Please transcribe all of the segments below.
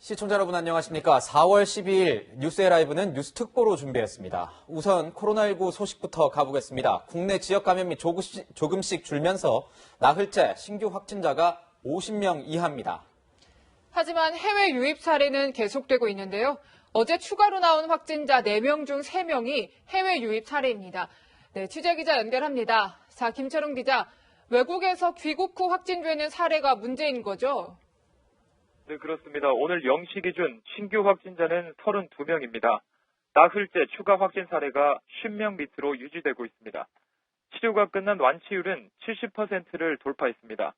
시청자 여러분 안녕하십니까. 4월 12일 뉴스의 라이브는 뉴스 특보로 준비했습니다. 우선 코로나19 소식부터 가보겠습니다. 국내 지역 감염이 조금씩 줄면서 나흘째 신규 확진자가 50명 이하입니다. 하지만 해외 유입 사례는 계속되고 있는데요. 어제 추가로 나온 확진자 4명 중 3명이 해외 유입 사례입니다. 네, 취재기자 연결합니다. 자, 김철웅 기자, 외국에서 귀국 후 확진되는 사례가 문제인 거죠? 네, 그렇습니다. 오늘 0시 기준 신규 확진자는 32명입니다. 나흘째 추가 확진 사례가 10명 밑으로 유지되고 있습니다. 치료가 끝난 완치율은 70%를 돌파했습니다.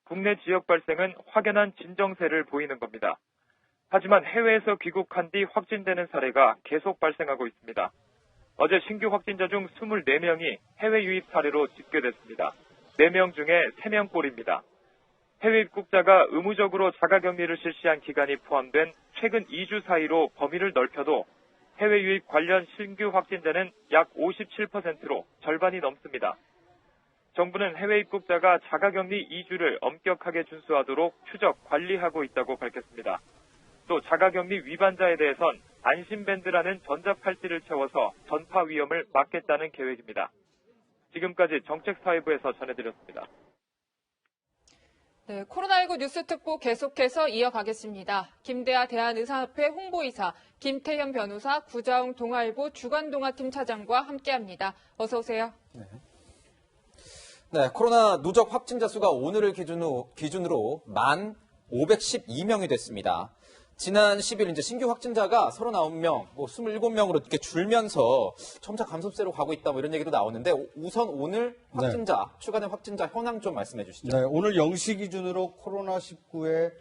국내 지역 발생은 확연한 진정세를 보이는 겁니다. 하지만 해외에서 귀국한 뒤 확진되는 사례가 계속 발생하고 있습니다. 어제 신규 확진자 중 24명이 해외 유입 사례로 집계됐습니다. 4명 중에 3명꼴입니다. 해외 입국자가 의무적으로 자가격리를 실시한 기간이 포함된 최근 2주 사이로 범위를 넓혀도 해외 유입 관련 신규 확진자는 약 57%로 절반이 넘습니다. 정부는 해외 입국자가 자가격리 2주를 엄격하게 준수하도록 추적, 관리하고 있다고 밝혔습니다. 또 자가격리 위반자에 대해선 안심밴드라는 전자팔찌를 채워서 전파 위험을 막겠다는 계획입니다. 지금까지 정책사회부에서 전해드렸습니다. 네, 코로나19 뉴스 특보 계속해서 이어가겠습니다. 김대하 대한의사협회 홍보이사, 김태현 변호사, 구자웅 동아일보 주간동아팀 차장과 함께합니다. 어서 오세요. 네, 코로나 누적 확진자 수가 오늘을 기준으로 1,512명이 됐습니다. 지난 10일 이제 신규 확진자가 39명, 27명으로 이렇게 줄면서 점차 감소세로 가고 있다 이런 얘기도 나오는데 우선 오늘 확진자, 추가된 확진자 현황 좀 말씀해 주시죠. 네, 오늘 0시 기준으로 코로나19에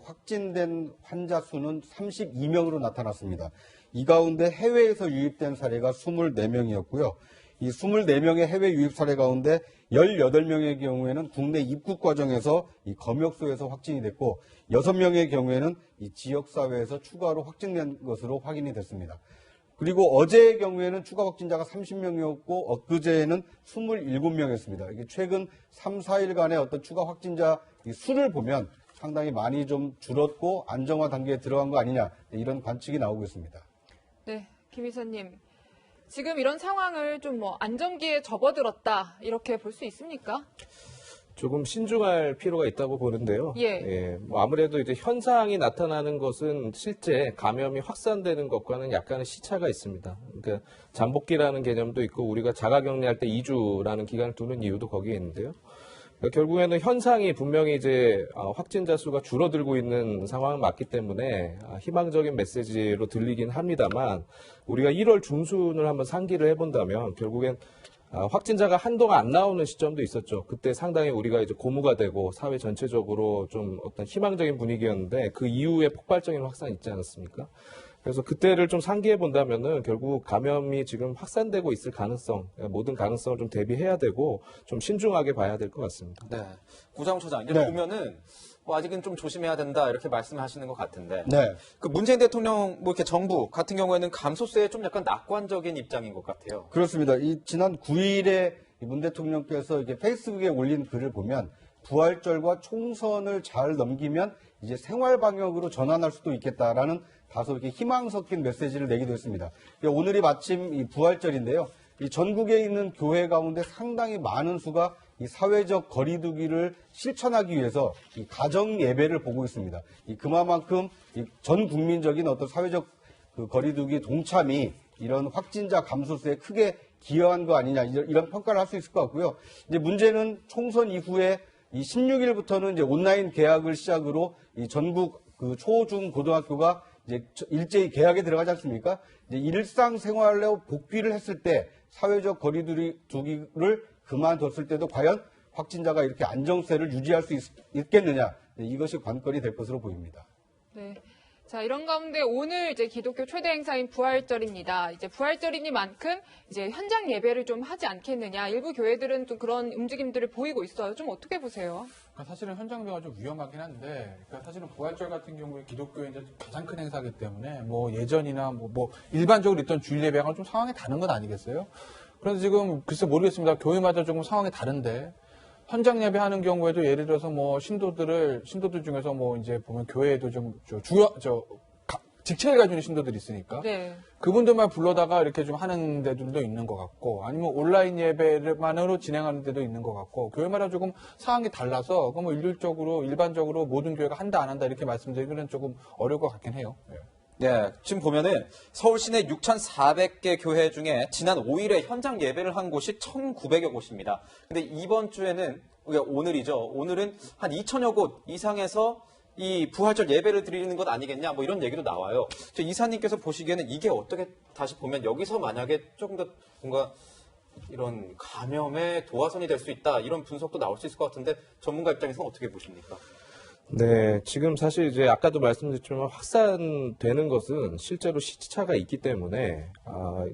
확진된 환자 수는 32명으로 나타났습니다. 이 가운데 해외에서 유입된 사례가 24명이었고요. 이 24명의 해외 유입 사례 가운데 18명의 경우에는 국내 입국 과정에서 이 검역소에서 확진이 됐고 6명의 경우에는 이 지역사회에서 추가로 확진된 것으로 확인이 됐습니다. 그리고 어제의 경우에는 추가 확진자가 30명이었고 엊그제에는 27명이었습니다. 이게 최근 3, 4일간의 어떤 추가 확진자 수를 보면 상당히 많이 좀 줄었고 안정화 단계에 들어간 거 아니냐 이런 관측이 나오고 있습니다. 네, 김 이사님. 지금 이런 상황을 좀 안정기에 접어들었다 이렇게 볼 수 있습니까? 조금 신중할 필요가 있다고 보는데요. 아무래도 이제 현상이 나타나는 것은 실제 감염이 확산되는 것과는 약간의 시차가 있습니다. 그러니까 잠복기라는 개념도 있고 우리가 자가격리할 때 2주라는 기간을 두는 이유도 거기에 있는데요. 그러니까 결국에는 현상이 분명히 이제 확진자 수가 줄어들고 있는 상황은 맞기 때문에 희망적인 메시지로 들리긴 합니다만 우리가 1월 중순을 한번 상기를 해본다면 결국엔 확진자가 한동안 안 나오는 시점도 있었죠. 그때 상당히 우리가 이제 고무가 되고 사회 전체적으로 좀 어떤 희망적인 분위기였는데 그 이후에 폭발적인 확산이 있지 않았습니까? 그래서 그때를 좀 상기해 본다면은 결국 감염이 지금 확산되고 있을 가능성, 모든 가능성을 좀 대비해야 되고 좀 신중하게 봐야 될 것 같습니다. 네, 구자웅 처장 이제 보면은 아직은 좀 조심해야 된다 이렇게 말씀하시는 것 같은데, 그 문재인 대통령 이렇게 정부 같은 경우에는 감소세에 좀 약간 낙관적인 입장인 것 같아요. 그렇습니다. 지난 9일에 문 대통령께서 이렇게 페이스북에 올린 글을 보면 부활절과 총선을 잘 넘기면 이제 생활 방역으로 전환할 수도 있겠다라는 다소 이렇게 희망 섞인 메시지를 내기도 했습니다. 오늘이 마침 이 부활절인데요. 이 전국에 있는 교회 가운데 상당히 많은 수가 이 사회적 거리두기를 실천하기 위해서 이 가정 예배를 보고 있습니다. 그만큼 전 국민적인 어떤 사회적 그 거리두기 동참이 이런 확진자 감소세에 크게 기여한 거 아니냐 이런 평가를 할 수 있을 것 같고요. 이제 문제는 총선 이후에 이 16일부터는 이제 온라인 개학을 시작으로 이 전국 그 초, 중, 고등학교가 이제 일제히 개학에 들어가지 않습니까? 이제 일상생활로 복귀를 했을 때 사회적 거리두기를 그만뒀을 때도 과연 확진자가 이렇게 안정세를 유지할 수 있겠느냐 이것이 관건이 될 것으로 보입니다. 네. 자, 이런 가운데 오늘 이제 기독교 최대 행사인 부활절입니다. 이제 부활절이니만큼 이제 현장 예배를 좀 하지 않겠느냐. 일부 교회들은 또 그런 움직임들을 보이고 있어요. 좀 어떻게 보세요? 사실은 현장 예배가 좀 위험하긴 한데, 사실은 부활절 같은 경우에 기독교의 이제 가장 큰 행사이기 때문에 예전이나 일반적으로 있던 주일 예배랑 좀 상황이 다른 건 아니겠어요? 그래서 지금 글쎄 모르겠습니다. 교회마다 조금 상황이 다른데. 현장 예배하는 경우에도 예를 들어서 뭐 신도들 중에서 뭐 이제 보면 교회에도 좀 직책을 가지고 있는 신도들이 있으니까 네. 그분들만 불러다가 이렇게 좀 하는 데들도 있는 것 같고 아니면 온라인 예배만으로 진행하는 데도 있는 것 같고 교회마다 조금 상황이 달라서 뭐 일반적으로 모든 교회가 한다 안 한다 이렇게 말씀드리기는 조금 어려울 것 같긴 해요. 네, 지금 보면은 서울 시내 6,400개 교회 중에 지난 5일에 현장 예배를 한 곳이 1,900여 곳입니다. 근데 이번 주에는, 오늘이죠. 오늘은 한 2,000여 곳 이상에서 이 부활절 예배를 드리는 것 아니겠냐, 뭐 이런 얘기도 나와요. 저 이사님께서 보시기에는 이게 어떻게 다시 보면 여기서 만약에 조금 더 뭔가 이런 감염의 도화선이 될 수 있다, 이런 분석도 나올 수 있을 것 같은데 전문가 입장에서는 어떻게 보십니까? 네, 지금 사실 이제 아까도 말씀드렸지만 확산되는 것은 실제로 시차가 있기 때문에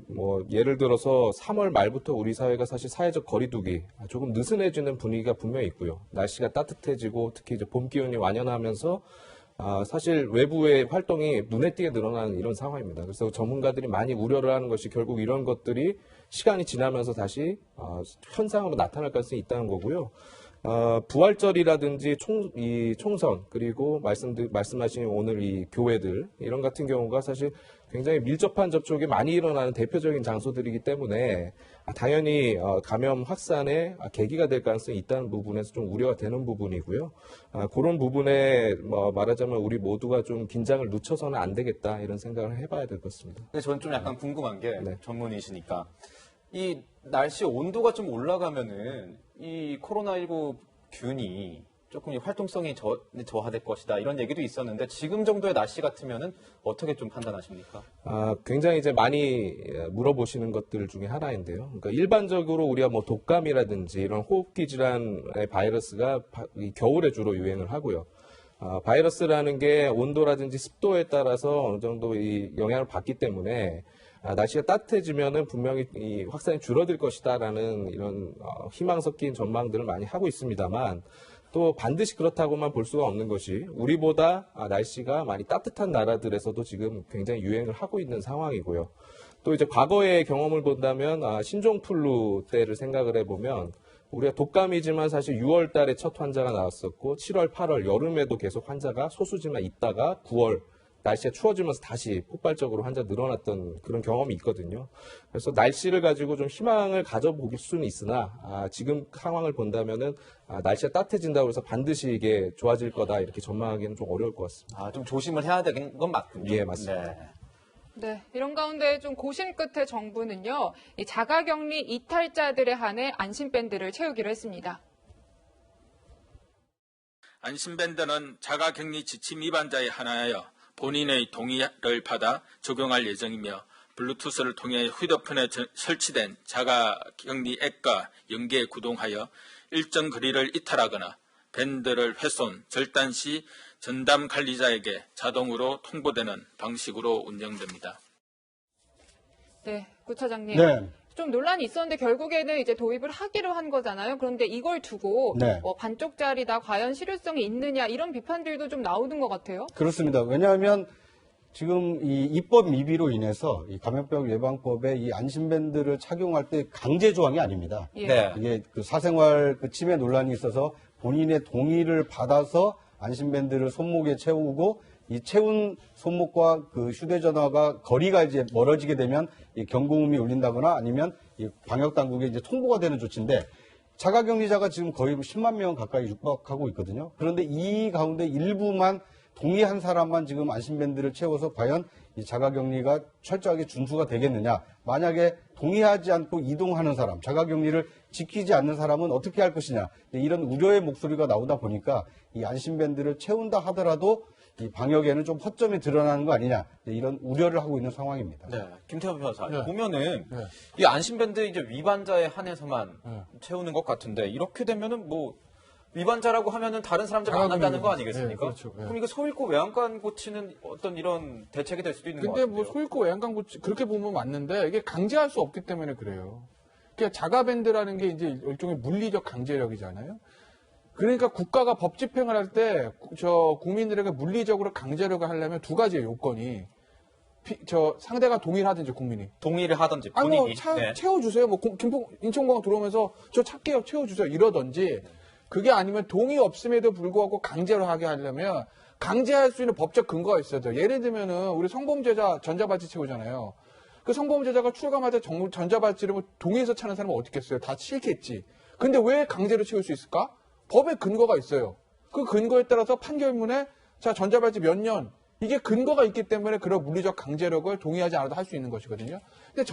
뭐 예를 들어서 3월 말부터 우리 사회가 사실 사회적 거리두기 조금 느슨해지는 분위기가 분명히 있고요. 날씨가 따뜻해지고 특히 이제 봄 기온이 완연하면서 사실 외부의 활동이 눈에 띄게 늘어나는 이런 상황입니다. 그래서 전문가들이 많이 우려를 하는 것이 결국 이런 것들이 시간이 지나면서 다시 현상으로 나타날 가능성이 있다는 거고요. 부활절이라든지 총선 그리고 말씀하신 오늘 이 교회들 이런 같은 경우가 사실 굉장히 밀접한 접촉이 많이 일어나는 대표적인 장소들이기 때문에 당연히 감염 확산의 계기가 될 가능성이 있다는 부분에서 좀 우려가 되는 부분이고요. 그런 부분에 말하자면 우리 모두가 좀 긴장을 늦춰서는 안 되겠다 이런 생각을 해봐야 될 것 같습니다. 근데 저는 좀 약간 궁금한 게 네. 전문이시니까 이 날씨 온도가 좀 올라가면은 이 코로나19 균이 조금 이 활동성이 저하될 것이다 이런 얘기도 있었는데 지금 정도의 날씨 같으면은 어떻게 좀 판단하십니까? 굉장히 이제 많이 물어보시는 것들 중에 하나인데요. 그러니까 일반적으로 우리가 뭐 독감이라든지 이런 호흡기 질환의 바이러스가 이 겨울에 주로 유행을 하고요. 바이러스라는 게 온도라든지 습도에 따라서 어느 정도 이 영향을 받기 때문에 날씨가 따뜻해지면은 분명히 이 확산이 줄어들 것이다라는 이런 희망 섞인 전망들을 많이 하고 있습니다만 또 반드시 그렇다고만 볼 수가 없는 것이 우리보다 날씨가 많이 따뜻한 나라들에서도 지금 굉장히 유행을 하고 있는 상황이고요. 또 이제 과거의 경험을 본다면 신종플루 때를 생각을 해보면 우리가 독감이지만 사실 6월 달에 첫 환자가 나왔었고 7월, 8월 여름에도 계속 환자가 소수지만 있다가 9월 날씨가 추워지면서 다시 폭발적으로 환자 늘어났던 그런 경험이 있거든요. 그래서 날씨를 가지고 좀 희망을 가져보길 수는 있으나 지금 상황을 본다면은 날씨가 따뜻해진다고 해서 반드시 이게 좋아질 거다 이렇게 전망하기는 좀 어려울 것 같습니다. 좀 조심을 해야 되는 건 맞군요. 예, 맞습니다. 네. 네, 이런 가운데 좀 고심 끝에 정부는요, 이 자가격리 이탈자들에 한해 안심밴드를 채우기로 했습니다. 안심밴드는 자가격리 지침 위반자에 한하여 본인의 동의를 받아 적용할 예정이며 블루투스를 통해 휴대폰에 설치된 자가격리 앱과 연계 구동하여 일정 거리를 이탈하거나 밴드를 훼손, 절단 시 전담 관리자에게 자동으로 통보되는 방식으로 운영됩니다. 네, 구차장님. 네. 좀 논란이 있었는데 결국에는 이제 도입을 하기로 한 거잖아요. 그런데 이걸 두고 네. 반쪽짜리다 과연 실효성이 있느냐 이런 비판들도 좀 나오는 것 같아요. 그렇습니다. 왜냐하면 지금 이 입법 미비로 인해서 이 감염병 예방법에 이 안심밴드를 착용할 때 강제 조항이 아닙니다. 예. 네. 이게 그 사생활 그 침해 논란이 있어서 본인의 동의를 받아서 안심밴드를 손목에 채우고 이 채운 손목과 그 휴대전화가 거리가 이제 멀어지게 되면 이 경고음이 울린다거나 아니면 이 방역 당국에 이제 통보가 되는 조치인데 자가격리자가 지금 거의 10만 명 가까이 육박하고 있거든요. 그런데 이 가운데 일부만 동의한 사람만 지금 안심밴드를 채워서 과연 이 자가격리가 철저하게 준수가 되겠느냐. 만약에 동의하지 않고 이동하는 사람, 자가격리를 지키지 않는 사람은 어떻게 할 것이냐. 이런 우려의 목소리가 나오다 보니까 이 안심밴드를 채운다 하더라도 이 방역에는 좀 허점이 드러나는 거 아니냐. 이런 우려를 하고 있는 상황입니다. 네, 김태현 변호사. 네. 보면은 네. 이 안심밴드 이제 위반자에 한해서만 네. 채우는 것 같은데 이렇게 되면은 뭐 위반자라고 하면은 다른 사람들 자가격리 만난다는 거 거죠. 아니겠습니까? 네, 그렇죠. 네. 그럼 이거 소잃고 외양간 고치는 어떤 이런 대책이 될 수도 있는 것 근데 같아요. 뭐 소잃고 외양간고치 그렇게 보면 맞는데 이게 강제할 수 없기 때문에 그래요. 그러니까 자가밴드라는 게 이제 일종의 물리적 강제력이잖아요. 그러니까 국가가 법 집행을 할 때 국민들에게 물리적으로 강제력을 하려면 두 가지의 요건이 상대가 동의를 하든지 국민이. 동의를 하든지 아니 본인이. 뭐 채워주세요. 뭐 인천공항 들어오면서 저 찾게요. 채워주세요. 이러든지 그게 아니면 동의 없음에도 불구하고 강제로 하게 하려면 강제할 수 있는 법적 근거가 있어야 돼요. 예를 들면은 우리 성범죄자 전자발찌 채우잖아요. 그 성범죄자가 출감하자 전자발찌를 뭐 동의해서 차는 사람은 어떻겠어요? 다 싫겠지. 근데 왜 강제로 채울 수 있을까? 법의 근거가 있어요. 그 근거에 따라서 판결문에 자 전자발찌 몇 년 이게 근거가 있기 때문에 그런 물리적 강제력을 동의하지 않아도 할 수 있는 것이거든요. 근데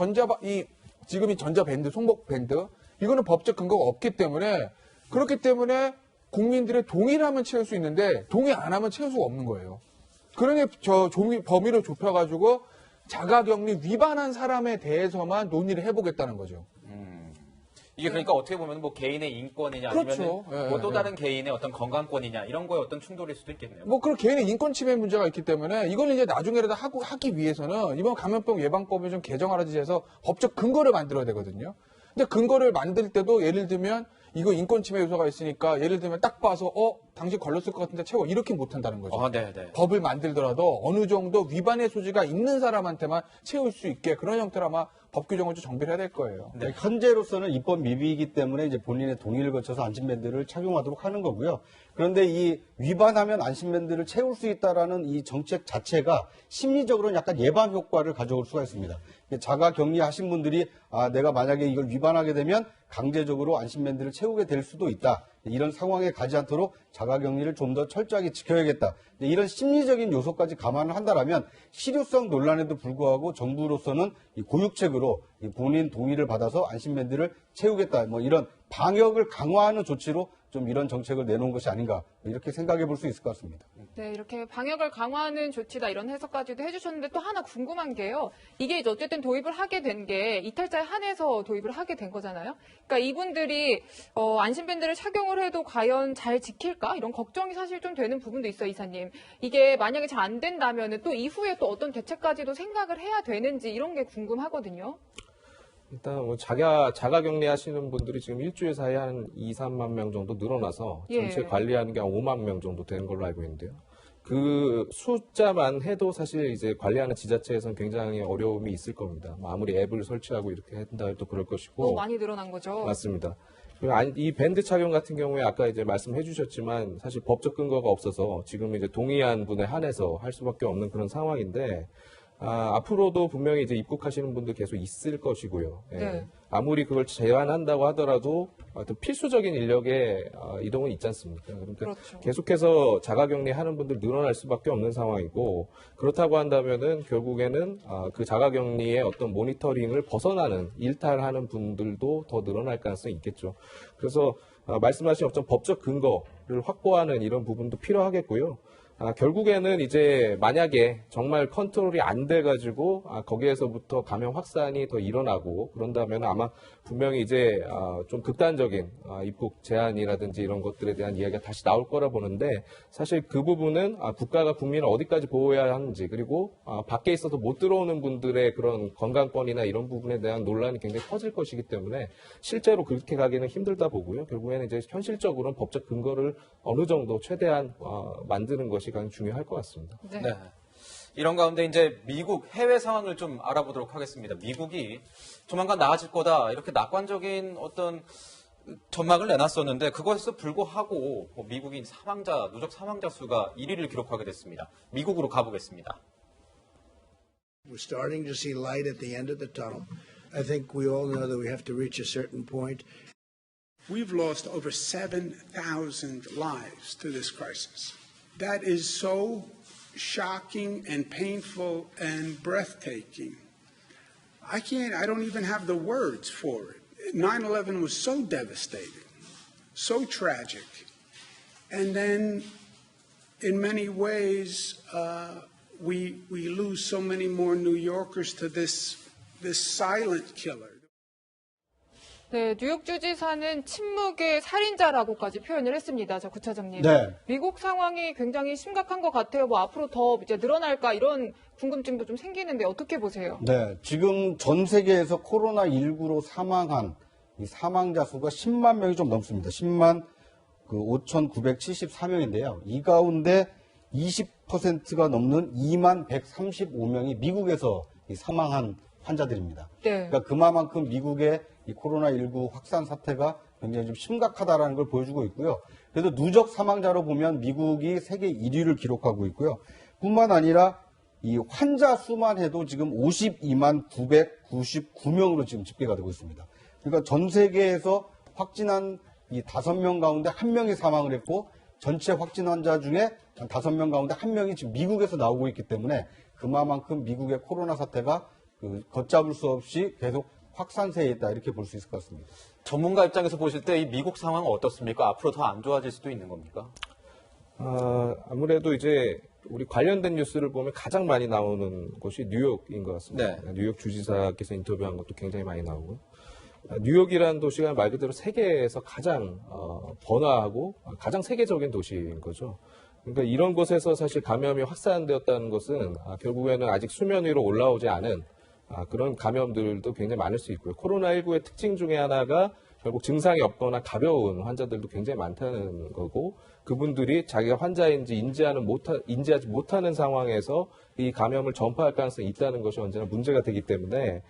지금 이 전자밴드, 손목밴드 이거는 법적 근거가 없기 때문에 그렇기 때문에 국민들의 동의를 하면 채울 수 있는데 동의 안 하면 채울 수가 없는 거예요. 그러니 범위를 좁혀가지고 자가격리 위반한 사람에 대해서만 논의를 해보겠다는 거죠. 이게 그러니까 어떻게 보면 뭐 개인의 인권이냐 그렇죠. 아니면 뭐 또 다른 개인의 어떤 건강권이냐 이런 거에 어떤 충돌일 수도 있겠네요. 뭐 그런 개인의 인권 침해 문제가 있기 때문에 이걸 이제 나중에라도 하기 위해서는 이번 감염병 예방법을 좀 개정하라지 해서 법적 근거를 만들어야 되거든요. 근데 근거를 만들 때도 예를 들면 이거 인권 침해 요소가 있으니까 예를 들면 딱 봐서 당신 걸렸을 것 같은데 채워 이렇게 못 한다는 거죠. 네네. 법을 만들더라도 어느 정도 위반의 소지가 있는 사람한테만 채울 수 있게 그런 형태로 아마 법 규정을 좀 정비를 해야 될 거예요. 네. 현재로서는 입법 미비이기 때문에 이제 본인의 동의를 거쳐서 안심밴드를 착용하도록 하는 거고요. 그런데 이 위반하면 안심밴드를 채울 수 있다라는 이 정책 자체가 심리적으로는 약간 예방 효과를 가져올 수가 있습니다. 자가 격리하신 분들이 내가 만약에 이걸 위반하게 되면 강제적으로 안심밴드를 채우게 될 수도 있다. 이런 상황에 가지 않도록 자가격리를 좀 더 철저하게 지켜야겠다. 이런 심리적인 요소까지 감안을 한다라면 실효성 논란에도 불구하고 정부로서는 이 고육책으로 본인 동의를 받아서 안심밴드를 채우겠다. 뭐 이런 방역을 강화하는 조치로 좀 이런 정책을 내놓은 것이 아닌가 이렇게 생각해 볼 수 있을 것 같습니다. 네, 이렇게 방역을 강화하는 조치다 이런 해석까지도 해주셨는데 또 하나 궁금한 게요. 이게 이제 어쨌든 도입을 하게 된 게 이탈자에 한해서 도입을 하게 된 거잖아요. 그러니까 이분들이 안심밴드를 착용을 해도 과연 잘 지킬까? 이런 걱정이 사실 좀 되는 부분도 있어요, 이사님. 이게 만약에 잘 안 된다면은 또 이후에 또 어떤 대책까지도 생각을 해야 되는지 이런 게 궁금하거든요. 일단 뭐 자가격리 하시는 분들이 지금 일주일 사이에 한 2-3만 명 정도 늘어나서 전체 관리하는 게 한 5만 명 정도 되는 걸로 알고 있는데요. 그 숫자만 해도 사실 이제 관리하는 지자체에서는 굉장히 어려움이 있을 겁니다. 아무리 앱을 설치하고 이렇게 한다 해도 그럴 것이고. 너무 많이 늘어난 거죠. 맞습니다. 이 밴드 착용 같은 경우에 아까 이제 말씀해 주셨지만 사실 법적 근거가 없어서 지금 이제 동의한 분에 한해서 할 수밖에 없는 그런 상황인데 앞으로도 분명히 이제 입국하시는 분들 계속 있을 것이고요. 예. 네. 아무리 그걸 제한한다고 하더라도 어떤 필수적인 인력의 이동은 있지 않습니까? 그러니까 그렇죠. 계속해서 자가격리 하는 분들 늘어날 수밖에 없는 상황이고 그렇다고 한다면은 결국에는 그 자가격리의 어떤 모니터링을 벗어나는 일탈하는 분들도 더 늘어날 가능성이 있겠죠. 그래서 말씀하신 어떤 법적 근거를 확보하는 이런 부분도 필요하겠고요. 결국에는 이제 만약에 정말 컨트롤이 안 돼가지고 거기에서부터 감염 확산이 더 일어나고 그런다면 아마 분명히 이제 좀 극단적인 입국 제한이라든지 이런 것들에 대한 이야기가 다시 나올 거라 보는데 사실 그 부분은 국가가 국민을 어디까지 보호해야 하는지 그리고 밖에 있어서 못 들어오는 분들의 그런 건강권이나 이런 부분에 대한 논란이 굉장히 커질 것이기 때문에 실제로 그렇게 가기는 힘들다 보고요. 결국에는 이제 현실적으로는 법적 근거를 어느 정도 최대한 만드는 것이 가장 중요할 것 같습니다. 네. 네. 이런 가운데 이제 미국 해외 상황을 좀 알아보도록 하겠습니다. 미국이 조만간 나아질 거다 이렇게 낙관적인 어떤 전망을 내놨었는데 그것에도 불구하고 미국인 누적 사망자 수가 1위를 기록하게 됐습니다. 미국으로 가보겠습니다. We're starting to see light at the end of the tunnel. I think we all know that we have to reach a certain point. We've lost over 7,000 lives to this crisis. That is so shocking and painful and breathtaking. I don't even have the words for it. 9/11 was so devastating, so tragic. And then, in many ways, we lose so many more New Yorkers to this silent killer. 네, 뉴욕 주지사는 침묵의 살인자라고까지 표현을 했습니다. 저 구차장님. 네. 미국 상황이 굉장히 심각한 것 같아요. 뭐 앞으로 더 이제 늘어날까 이런 궁금증도 좀 생기는데 어떻게 보세요? 네, 지금 전 세계에서 코로나19로 사망한 이 사망자 수가 10만 명이 좀 넘습니다. 10만 5,974명인데요. 이 가운데 20%가 넘는 2만 135명이 미국에서 사망한 환자들입니다. 네. 그러니까 그만큼 미국의 이 코로나19 확산 사태가 굉장히 좀 심각하다라는 걸 보여주고 있고요. 그래도 누적 사망자로 보면 미국이 세계 1위를 기록하고 있고요. 뿐만 아니라 이 환자 수만 해도 지금 52만 999명으로 지금 집계가 되고 있습니다. 그러니까 전 세계에서 확진한 이 5명 가운데 1명이 사망을 했고 전체 확진 환자 중에 5명 가운데 1명이 지금 미국에서 나오고 있기 때문에 그만큼 미국의 코로나 사태가 걷잡을 수 없이 계속 확산세에 있다 이렇게 볼 수 있을 것 같습니다. 전문가 입장에서 보실 때 이 미국 상황은 어떻습니까? 앞으로 더 안 좋아질 수도 있는 겁니까? 아무래도 이제 우리 관련된 뉴스를 보면 가장 많이 나오는 곳이 뉴욕인 것 같습니다. 네. 뉴욕 주지사께서 인터뷰한 것도 굉장히 많이 나오고 뉴욕이라는 도시가 말 그대로 세계에서 가장 번화하고 가장 세계적인 도시인 거죠. 그러니까 이런 곳에서 사실 감염이 확산되었다는 것은 결국에는 아직 수면 위로 올라오지 않은 그런 감염들도 굉장히 많을 수 있고요. 코로나19의 특징 중에 하나가 결국 증상이 없거나 가벼운 환자들도 굉장히 많다는 거고 그분들이 자기가 환자인지 인지하지 못하는 상황에서 이 감염을 전파할 가능성이 있다는 것이 언제나 문제가 되기 때문에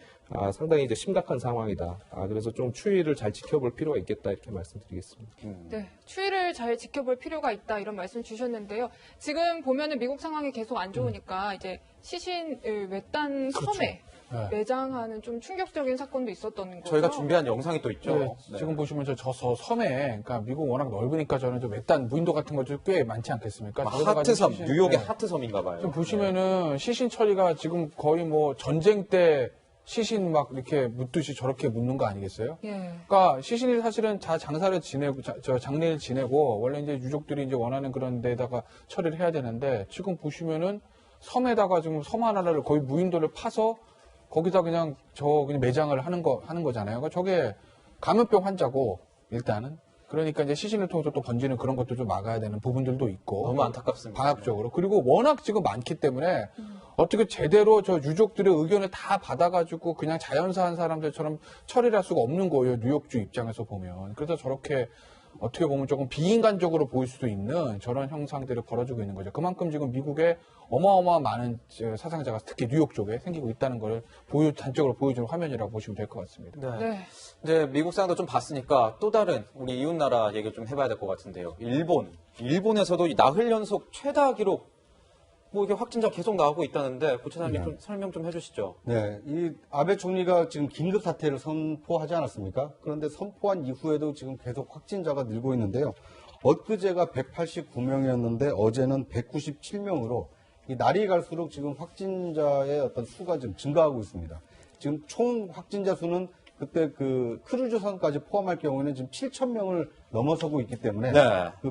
상당히 이제 심각한 상황이다. 그래서 좀 추이를 잘 지켜볼 필요가 있겠다 이렇게 말씀드리겠습니다. 네, 추이를 잘 지켜볼 필요가 있다 이런 말씀 주셨는데요. 지금 보면은 미국 상황이 계속 안 좋으니까 이제 시신 외딴 섬에 매장하는 좀 충격적인 사건도 있었던 거죠. 저희가 준비한 영상이 또 있죠. 네, 지금 보시면 저 섬에, 그러니까 미국 워낙 넓으니까 저는 좀 외딴 무인도 같은 것도 꽤 많지 않겠습니까? 하트섬, 뉴욕의 하트섬인가 봐요. 좀 보시면은 시신 처리가 지금 거의 뭐 전쟁 때 시신 막 이렇게 묻듯이 저렇게 묻는 거 아니겠어요? 그러니까 시신이 사실은 다 장사를 지내고, 장례를 지내고, 원래 이제 유족들이 이제 원하는 그런 데다가 처리를 해야 되는데, 지금 보시면은 섬에다가 지금 섬 하나를 거의 무인도를 파서 거기다 그냥 그냥 매장을 하는 거잖아요. 그러니까 저게 감염병 환자고, 일단은. 그러니까 이제 시신을 통해서 또 번지는 그런 것도 좀 막아야 되는 부분들도 있고. 너무 안타깝습니다. 방역적으로. 그리고 워낙 지금 많기 때문에 어떻게 제대로 저 유족들의 의견을 다 받아가지고 그냥 자연사한 사람들처럼 처리를 할 수가 없는 거예요. 뉴욕주 입장에서 보면. 그래서 저렇게 어떻게 보면 조금 비인간적으로 보일 수도 있는 저런 형상들이 벌어지고 있는 거죠. 그만큼 지금 미국에 어마어마한 많은 사상자가 특히 뉴욕 쪽에 생기고 있다는 걸 단적으로 보여주는 화면이라고 보시면 될 것 같습니다. 네. 이제 미국 상황도 좀 봤으니까 또 다른 우리 이웃나라 얘기를 좀 해봐야 될 것 같은데요. 일본에서도 나흘 연속 최다 기록 이게 확진자 계속 나오고 있다는데 고차장님 좀 설명 좀 해주시죠. 네, 이 아베 총리가 지금 긴급 사태를 선포하지 않았습니까? 그런데 선포한 이후에도 지금 계속 확진자가 늘고 있는데요. 엊그제가 189명이었는데 어제는 197명으로 이 날이 갈수록 지금 확진자의 어떤 수가 좀 증가하고 있습니다. 지금 총 확진자 수는 그때 그 크루즈선까지 포함할 경우에는 지금 7,000명을 넘어서고 있기 때문에 그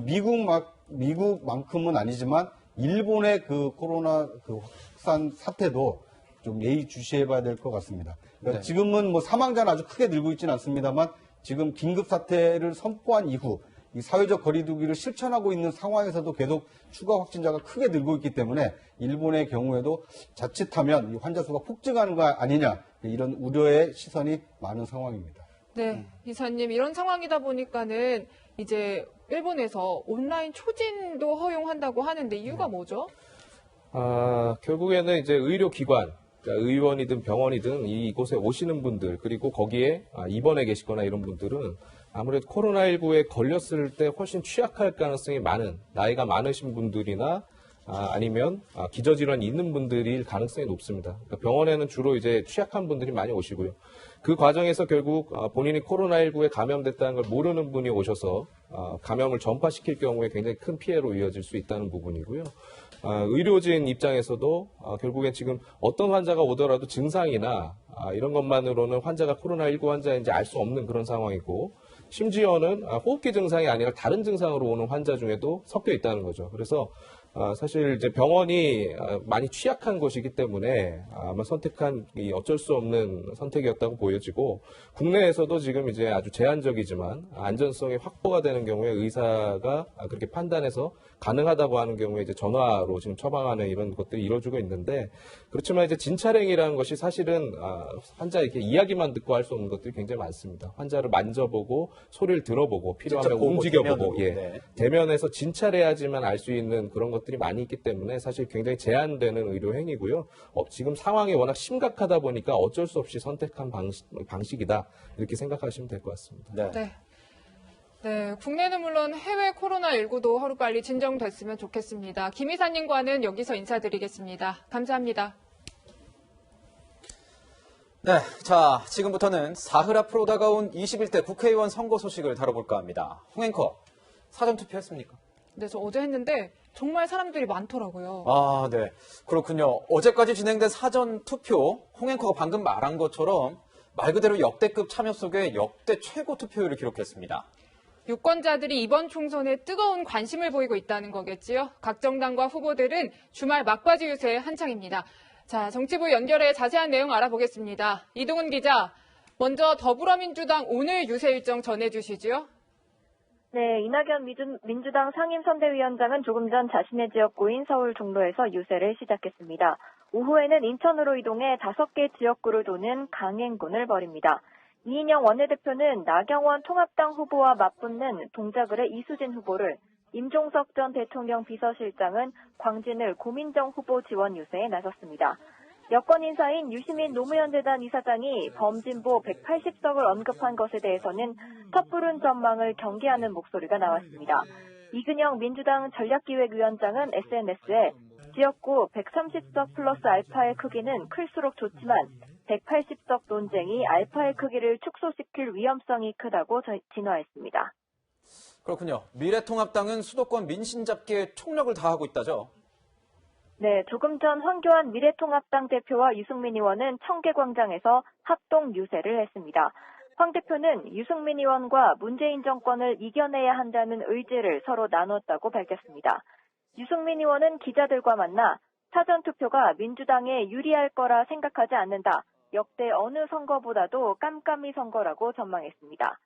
미국만큼은 아니지만 일본의 그 코로나 확산 사태도 좀 예의주시해봐야 될 것 같습니다. 그러니까 지금은 뭐 사망자는 아주 크게 늘고 있지는 않습니다만 지금 긴급 사태를 선포한 이후 이 사회적 거리두기를 실천하고 있는 상황에서도 계속 추가 확진자가 크게 늘고 있기 때문에 일본의 경우에도 자칫하면 이 환자 수가 폭증하는 거 아니냐 이런 우려의 시선이 많은 상황입니다. 네, 이사님 이런 상황이다 보니까는 이제 일본에서 온라인 초진도 허용한다고 하는데 이유가 뭐죠? 결국에는 이제 의료기관, 그러니까 의원이든 병원이든 이곳에 오시는 분들 그리고 거기에 입원해 계시거나 이런 분들은 아무래도 코로나19에 걸렸을 때 훨씬 취약할 가능성이 많은 나이가 많으신 분들이나 아니면 기저질환이 있는 분들일 가능성이 높습니다. 그러니까 병원에는 주로 이제 취약한 분들이 많이 오시고요. 그 과정에서 결국 본인이 코로나19에 감염됐다는 걸 모르는 분이 오셔서 감염을 전파시킬 경우에 굉장히 큰 피해로 이어질 수 있다는 부분이고요. 의료진 입장에서도 결국엔 지금 어떤 환자가 오더라도 증상이나 이런 것만으로는 환자가 코로나19 환자인지 알 수 없는 그런 상황이고 심지어는 호흡기 증상이 아니라 다른 증상으로 오는 환자 중에도 섞여 있다는 거죠. 그래서 사실 이제 병원이 많이 취약한 곳이기 때문에 아마 선택한 이 어쩔 수 없는 선택이었다고 보여지고 국내에서도 지금 이제 아주 제한적이지만 안전성이 확보가 되는 경우에 의사가 그렇게 판단해서 가능하다고 하는 경우에 이제 전화로 지금 처방하는 이런 것들이 이루어지고 있는데 그렇지만 이제 진찰행이라는 것이 사실은 환자 이렇게 이야기만 듣고 할 수 없는 것들이 굉장히 많습니다. 환자를 만져보고 소리를 들어보고 필요하면 움직여보고 대면에서 진찰해야지만 알 수 있는 그런 것들이 많이 있기 때문에 사실 굉장히 제한되는 의료 행위고요. 지금 상황이 워낙 심각하다 보니까 어쩔 수 없이 선택한 방식이다 이렇게 생각하시면 될 것 같습니다. 네. 네, 국내는 물론 해외 코로나19도 하루빨리 진정됐으면 좋겠습니다. 김 이사님과는 여기서 인사드리겠습니다. 감사합니다. 네, 자, 지금부터는 사흘 앞으로 다가온 21대 국회의원 선거 소식을 다뤄볼까 합니다. 홍 앵커, 사전투표했습니까? 네, 저 어제 했는데 정말 사람들이 많더라고요. 아, 네. 그렇군요. 어제까지 진행된 사전투표, 홍 앵커가 방금 말한 것처럼 말 그대로 역대급 참여 속에 역대 최고 투표율을 기록했습니다. 유권자들이 이번 총선에 뜨거운 관심을 보이고 있다는 거겠지요. 각 정당과 후보들은 주말 막바지 유세에 한창입니다. 자, 정치부 연결해 자세한 내용 알아보겠습니다. 이동훈 기자, 먼저 더불어민주당 오늘 유세 일정 전해주시죠. 네, 이낙연 민주당 상임선대위원장은 조금 전 자신의 지역구인 서울 종로에서 유세를 시작했습니다. 오후에는 인천으로 이동해 5개 지역구를 도는 강행군을 벌입니다. 이인영 원내대표는 나경원 통합당 후보와 맞붙는 동작을의 이수진 후보를, 임종석 전 대통령 비서실장은 광진을 고민정 후보 지원 유세에 나섰습니다. 여권 인사인 유시민 노무현재단 이사장이 범진보 180석을 언급한 것에 대해서는 섣부른 전망을 경계하는 목소리가 나왔습니다. 이근영 민주당 전략기획위원장은 SNS에 지역구 130석 플러스 알파의 크기는 클수록 좋지만 180석 논쟁이 알파의 크기를 축소시킬 위험성이 크다고 진화했습니다. 그렇군요. 미래통합당은 수도권 민심 잡기에 총력을 다하고 있다죠? 네, 조금 전 황교안 미래통합당 대표와 유승민 의원은 청계광장에서 합동 유세를 했습니다. 황 대표는 유승민 의원과 문재인 정권을 이겨내야 한다는 의지를 서로 나눴다고 밝혔습니다. 유승민 의원은 기자들과 만나 사전투표가 민주당에 유리할 거라 생각하지 않는다. 역대 어느 선거보다도 깜깜이 선거라고 전망했습니다.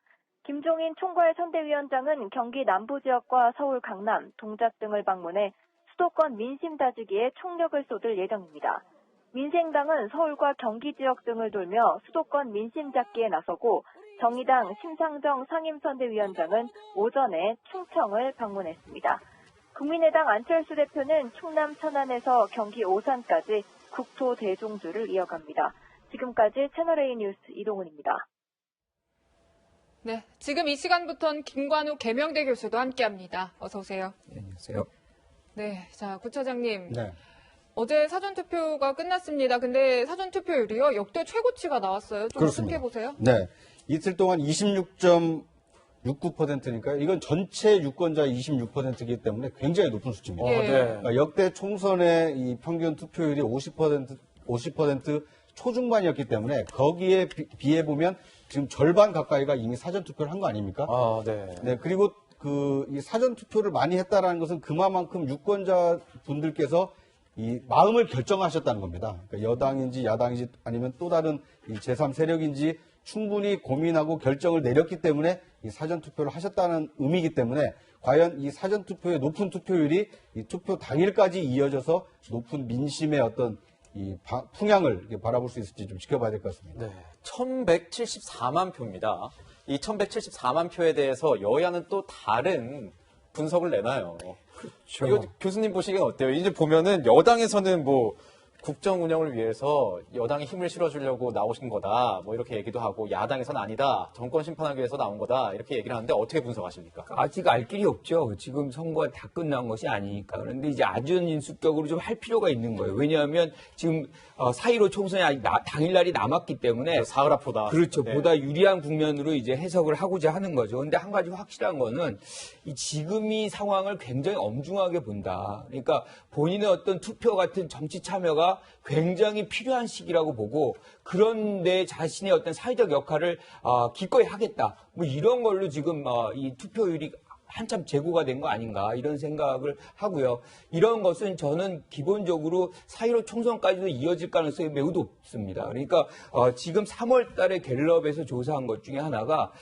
김종인 총괄선대위원장은 경기 남부 지역과 서울 강남, 동작 등을 방문해 수도권 민심 다지기에 총력을 쏟을 예정입니다. 민생당은 서울과 경기 지역 등을 돌며 수도권 민심 잡기에 나서고 정의당 심상정 상임선대위원장은 오전에 충청을 방문했습니다. 국민의당 안철수 대표는 충남 천안에서 경기 오산까지 국토 대종주를 이어갑니다. 지금까지 채널A 뉴스 이동훈입니다. 네, 지금 이 시간부터는 김관우 계명대 교수도 함께합니다. 어서 오세요. 네, 안녕하세요. 네, 자 구차장님. 네. 어제 사전투표가 끝났습니다. 근데 사전투표율이요 역대 최고치가 나왔어요. 좀 그렇습니다. 어떻게 보세요? 네. 이틀 동안 26.69%니까요. 이건 전체 유권자의 26%이기 때문에 굉장히 높은 수치입니다. 예. 네. 그러니까 역대 총선의 이 평균 투표율이 50% 초중반이었기 때문에 거기에 비해 보면 지금 절반 가까이가 이미 사전 투표를 한 거 아닙니까? 아, 네. 네. 그리고 이 사전 투표를 많이 했다라는 것은 그만큼 유권자 분들께서 이 마음을 결정하셨다는 겁니다. 그러니까 여당인지 야당인지 아니면 또 다른 이 제3 세력인지 충분히 고민하고 결정을 내렸기 때문에 이 사전 투표를 하셨다는 의미이기 때문에 과연 이 사전 투표의 높은 투표율이 이 투표 당일까지 이어져서 높은 민심의 어떤 이 풍향을 바라볼 수 있을지 좀 지켜봐야 될 것 같습니다. 네. 1174만 표입니다. 이 1174만 표에 대해서 여야는 또 다른 분석을 내나요. 그렇죠. 이거 교수님 보시기엔 어때요? 이제 보면은 여당에서는 뭐 국정 운영을 위해서 여당에 힘을 실어주려고 나오신 거다. 뭐 이렇게 얘기도 하고 야당에서는 아니다. 정권 심판하기 위해서 나온 거다. 이렇게 얘기를 하는데 어떻게 분석하십니까? 아직 알 길이 없죠. 지금 선거가 다 끝난 것이 아니니까. 그런데 이제 안전인수격으로 좀 할 필요가 있는 거예요. 왜냐하면 지금 4.15 총선이 아직 당일날이 남았기 때문에 사흘 앞보다. 그렇죠. 네. 보다 유리한 국면으로 이제 해석을 하고자 하는 거죠. 근데 한 가지 확실한 거는 지금 이 상황을 굉장히 엄중하게 본다. 그러니까 본인의 어떤 투표 같은 정치 참여가 굉장히 필요한 시기라고 보고 그런 내 자신의 어떤 사회적 역할을 기꺼이 하겠다. 뭐 이런 걸로 지금 이 투표율이 한참 제고가 된 거 아닌가 이런 생각을 하고요. 이런 것은 저는 기본적으로 4.15 총선까지도 이어질 가능성이 매우 높습니다. 그러니까 지금 3월 달에 갤럽에서 조사한 것 중에 하나가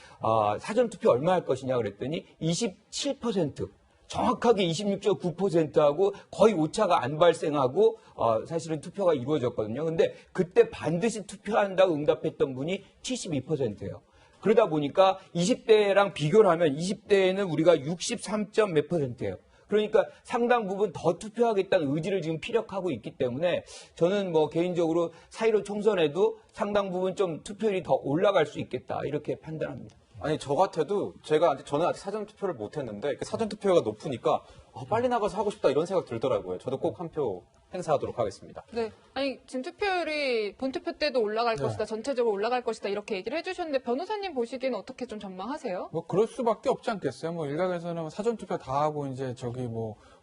사전투표 얼마 할 것이냐 그랬더니 27%. 정확하게 26.9%하고 거의 오차가 안 발생하고 사실은 투표가 이루어졌거든요. 근데 그때 반드시 투표한다고 응답했던 분이 72%예요. 그러다 보니까 20대랑 비교를 하면 20대에는 우리가 63점 몇 %예요. 그러니까 상당 부분 더 투표하겠다는 의지를 지금 피력하고 있기 때문에 저는 뭐 개인적으로 4.15 총선에도 상당 부분 좀 투표율이 더 올라갈 수 있겠다 이렇게 판단합니다. 아니 저 같아도 저는 아직 사전 투표를 못 했는데 사전 투표가 높으니까 빨리 나가서 하고 싶다 이런 생각 들더라고요. 저도 꼭 한 표 행사하도록 하겠습니다. 네, 아니 지금 투표율이 본투표 때도 올라갈 것이다, 전체적으로 올라갈 것이다 이렇게 얘기를 해주셨는데 변호사님 보시기에는 어떻게 좀 전망하세요? 뭐 그럴 수밖에 없지 않겠어요. 뭐 일각에서는 사전 투표 다 하고 이제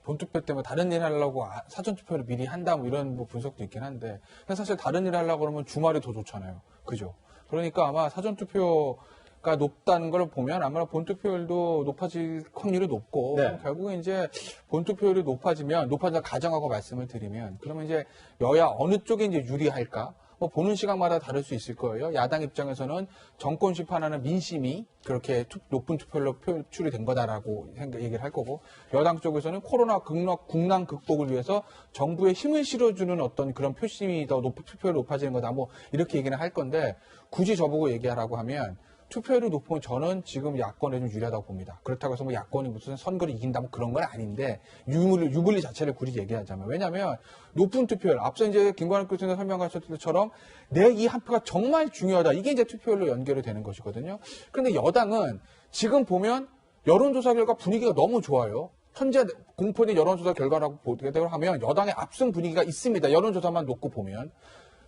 본투표 때문에 다른 일 하려고 사전 투표를 미리 한다 뭐 이런 뭐 분석도 있긴 한데 사실 다른 일 하려고 그러면 주말이 더 좋잖아요. 그죠? 그러니까 아마 사전 투표가 높다는 걸 보면 아마 본투표율도 높아질 확률이 높고 결국에 이제 본투표율이 높아진다 가정하고 말씀을 드리면 그러면 이제 여야 어느 쪽에 이제 유리할까? 뭐 보는 시각마다 다를 수 있을 거예요. 야당 입장에서는 정권 심판하는 민심이 그렇게 높은 투표율로 표출이 된 거다라고 얘기를 할 거고 여당 쪽에서는 코로나 국난 극복을 위해서 정부에 힘을 실어주는 어떤 그런 표심이 더 투표율이 높아지는 거다 뭐 이렇게 얘기는 할 건데 굳이 저보고 얘기하라고 하면 투표율이 높으면 저는 지금 야권에 좀 유리하다고 봅니다. 그렇다고 해서 뭐 야권이 무슨 선거를 이긴다 뭐 그런 건 아닌데 유불리 자체를 굳이 얘기하자면 왜냐하면 높은 투표율 앞서 이제 김관욱 교수님 설명하셨던 것처럼 내 이 한 표가 정말 중요하다 이게 이제 투표율로 연결이 되는 것이거든요. 그런데 여당은 지금 보면 여론조사 결과 분위기가 너무 좋아요. 현재 공포된 여론조사 결과라고 보게 하면 여당의 압승 분위기가 있습니다. 여론조사만 놓고 보면.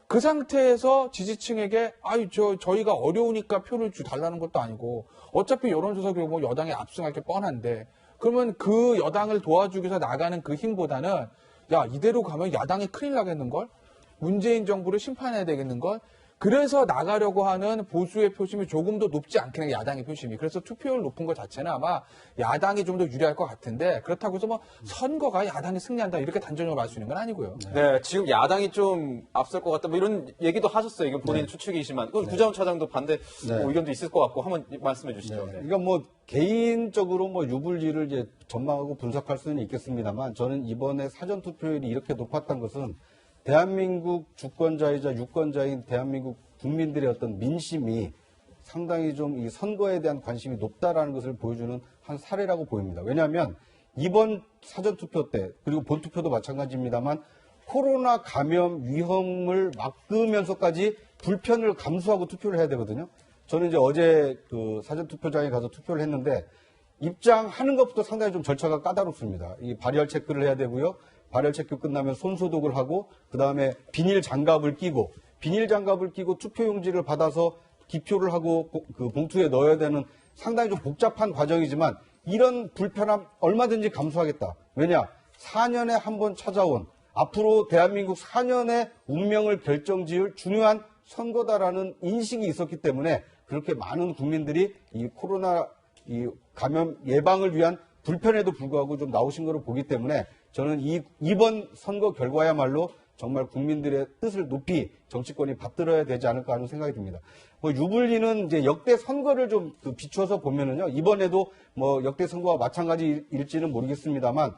그 상태에서 지지층에게 저희가 어려우니까 표를 달라는 것도 아니고 어차피 여론조사 결과 여당이 압승할 게 뻔한데 그러면 그 여당을 도와주기 위해서 나가는 그 힘보다는 이대로 가면 야당이 큰일 나겠는걸? 문재인 정부를 심판해야 되겠는걸? 그래서 나가려고 하는 보수의 표심이 조금 더 높지 않겠냐, 야당의 표심이. 그래서 투표율 높은 것 자체는 아마 야당이 좀 더 유리할 것 같은데 그렇다고 해서 뭐 선거가 야당이 승리한다 이렇게 단정적으로 말 수 있는 건 아니고요. 네, 지금 야당이 좀 앞설 것 같다 뭐 이런 얘기도 하셨어요. 이건 본인 추측이지만 구자원 차장도 반대 의견도 있을 것 같고 한번 말씀해 주시죠. 그러니까 뭐 개인적으로 뭐 유불리를 이제 전망하고 분석할 수는 있겠습니다만 저는 이번에 사전 투표율이 이렇게 높았던 것은 대한민국 주권자이자 유권자인 대한민국 국민들의 어떤 민심이 상당히 좀 이 선거에 대한 관심이 높다라는 것을 보여주는 한 사례라고 보입니다. 왜냐하면 이번 사전투표 때 그리고 본투표도 마찬가지입니다만 코로나 감염 위험을 막으면서까지 불편을 감수하고 투표를 해야 되거든요. 저는 이제 어제 그 사전투표장에 가서 투표를 했는데 입장하는 것부터 상당히 좀 절차가 까다롭습니다. 이 발열 체크를 해야 되고요. 발열 체크 끝나면 손 소독을 하고 그다음에 비닐 장갑을 끼고 투표용지를 받아서 기표를 하고 그 봉투에 넣어야 되는 상당히 좀 복잡한 과정이지만 이런 불편함 얼마든지 감수하겠다. 왜냐? 4년에 한 번 찾아온 앞으로 대한민국 4년의 운명을 결정지을 중요한 선거다라는 인식이 있었기 때문에 그렇게 많은 국민들이 이 코로나 이 감염 예방을 위한 불편에도 불구하고 좀 나오신 것을 보기 때문에 저는 이번 선거 결과야말로 정말 국민들의 뜻을 높이 정치권이 받들어야 되지 않을까 하는 생각이 듭니다. 뭐 유불리는 이제 역대 선거를 좀 비추어서 보면은요, 이번에도 뭐 역대 선거와 마찬가지일지는 모르겠습니다만,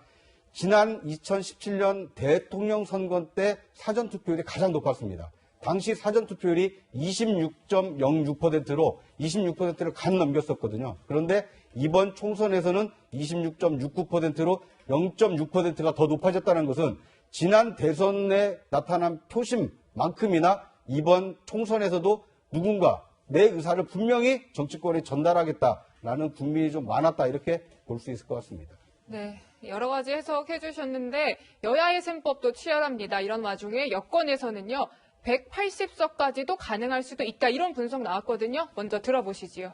지난 2017년 대통령 선거 때 사전투표율이 가장 높았습니다. 당시 사전투표율이 26.06%로 26%를 간 넘겼었거든요. 그런데 이번 총선에서는 26.69%로 0.6%가 더 높아졌다는 것은 지난 대선에 나타난 표심만큼이나 이번 총선에서도 누군가 내 의사를 분명히 정치권에 전달하겠다라는 국민이 좀 많았다 이렇게 볼 수 있을 것 같습니다. 네, 여러 가지 해석해 주셨는데 여야의 셈법도 치열합니다. 이런 와중에 여권에서는요. 180석까지도 가능할 수도 있다. 이런 분석 나왔거든요. 먼저 들어보시지요.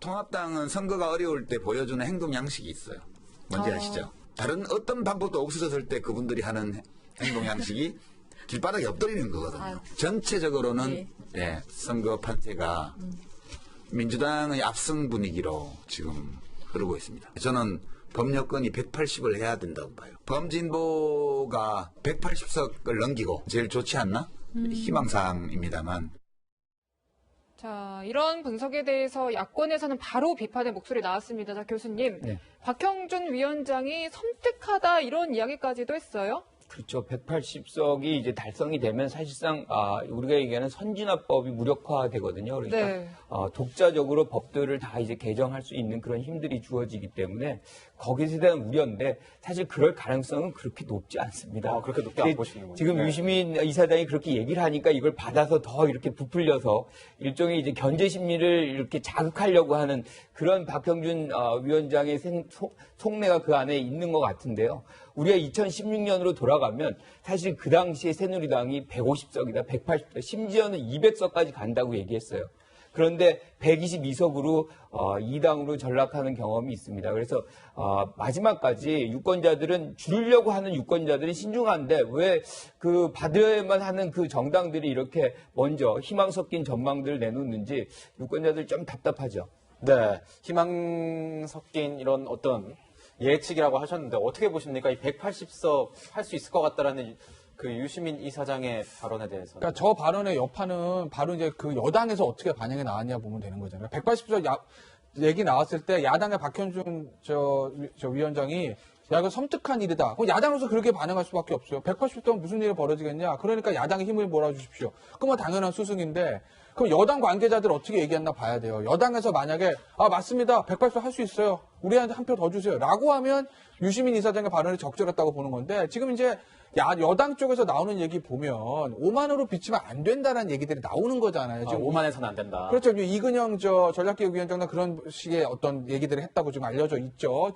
통합당은 선거가 어려울 때 보여주는 행동 양식이 있어요. 뭔지 아시죠? 다른 어떤 방법도 없어졌을 때 그분들이 하는 행동 양식이 길바닥에 엎드리는 거거든요. 전체적으로는 선거 판세가 민주당의 압승 분위기로 지금 흐르고 있습니다. 저는 범여권이 180을 해야 된다고 봐요. 범진보가 180석을 넘기고 제일 좋지 않나? 희망사항입니다만. 자, 이런 분석에 대해서 야권에서는 바로 비판의 목소리 나왔습니다. 자, 교수님. 네. 박형준 위원장이 섬뜩하다 이런 이야기까지도 했어요? 그렇죠. 180석이 이제 달성이 되면 사실상 우리가 얘기하는 선진화법이 무력화되거든요. 그러니까 독자적으로 법들을 다 이제 개정할 수 있는 그런 힘들이 주어지기 때문에 거기에 대한 우려인데 사실 그럴 가능성은 그렇게 높지 않습니다. 그렇게 높게 안 보시는군요. 지금 네. 유시민 이사장이 그렇게 얘기를 하니까 이걸 받아서 더 이렇게 부풀려서 일종의 이제 견제 심리를 이렇게 자극하려고 하는 그런 박형준 위원장의 속내가 그 안에 있는 것 같은데요. 우리가 2016년으로 돌아가면 사실 그 당시에 새누리당이 150석이다, 180석, 심지어는 200석까지 간다고 얘기했어요. 그런데 122석으로 2당으로 전락하는 경험이 있습니다. 그래서 마지막까지 유권자들은 주려고 하는 유권자들이 신중한데 왜 그 받아야만 하는 그 정당들이 이렇게 먼저 희망 섞인 전망들을 내놓는지 유권자들 좀 답답하죠. 네, 희망 섞인 이런 어떤 예측이라고 하셨는데 어떻게 보십니까? 이 180석 할 수 있을 것 같다라는 그 유시민 이사장의 발언에 대해서. 그러니까 저 발언의 여파는 바로 이제 그 여당에서 어떻게 반영이 나왔냐 보면 되는 거잖아요. 180석 얘기 나왔을 때 야당의 박현준 저 위원장이 야, 이거 섬뜩한 일이다. 그럼 야당으로서 그렇게 반응할 수밖에 없어요. 180석은 무슨 일이 벌어지겠냐? 그러니까 야당의 힘을 몰아주십시오. 그건 당연한 수승인데, 그럼 여당 관계자들 어떻게 얘기했나 봐야 돼요. 여당에서 만약에, 맞습니다. 180석 할 수 있어요. 우리한테 한 표 더 주세요. 라고 하면 유시민 이사장의 발언이 적절했다고 보는 건데, 지금 이제 여당 쪽에서 나오는 얘기 보면 5만으로 비치면 안 된다는 얘기들이 나오는 거잖아요. 지금 5만에서는 안 된다. 그렇죠. 이근영 전략기획위원장도 그런 식의 어떤 얘기들을 했다고 지금 알려져 있죠.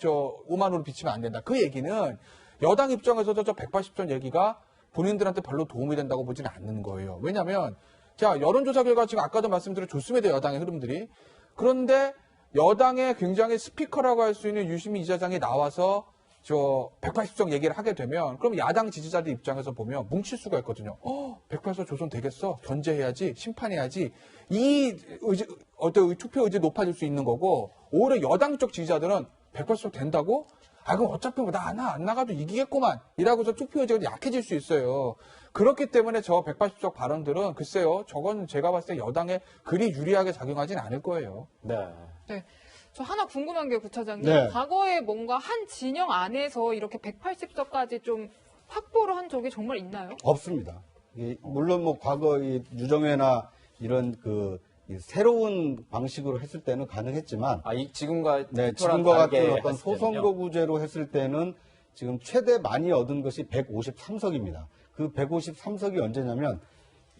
5만으로 비치면 안 된다. 그 얘기는 여당 입장에서도 180선 얘기가 본인들한테 별로 도움이 된다고 보지는 않는 거예요. 왜냐하면 여론조사 결과 지금 아까도 말씀드린 좋습니다. 여당의 흐름들이. 그런데 여당의 굉장히 스피커라고 할 수 있는 유시민 이사장이 나와서 180석 얘기를 하게 되면 그럼 야당 지지자들 입장에서 보면 뭉칠 수가 있거든요. 180석 조선 되겠어? 견제해야지, 심판해야지. 이 투표 의지 높아질 수 있는 거고 오히려 여당 쪽 지지자들은 180석 된다고? 그럼 어차피 나 안 나가도 이기겠구만. 이라고서 투표 의지가 약해질 수 있어요. 그렇기 때문에 저 180석 발언들은 글쎄요. 저건 제가 봤을 때 여당에 그리 유리하게 작용하진 않을 거예요. 네. 저 하나 궁금한 게 구차장님. 네. 과거에 뭔가 한 진영 안에서 이렇게 180석까지 좀 확보를 한 적이 정말 있나요? 없습니다. 물론 과거 유정회나 이런 새로운 방식으로 했을 때는 가능했지만 지금과 같은 어떤 소선거구제로 했을 때는 지금 최대 많이 얻은 것이 153석입니다. 그 153석이 언제냐면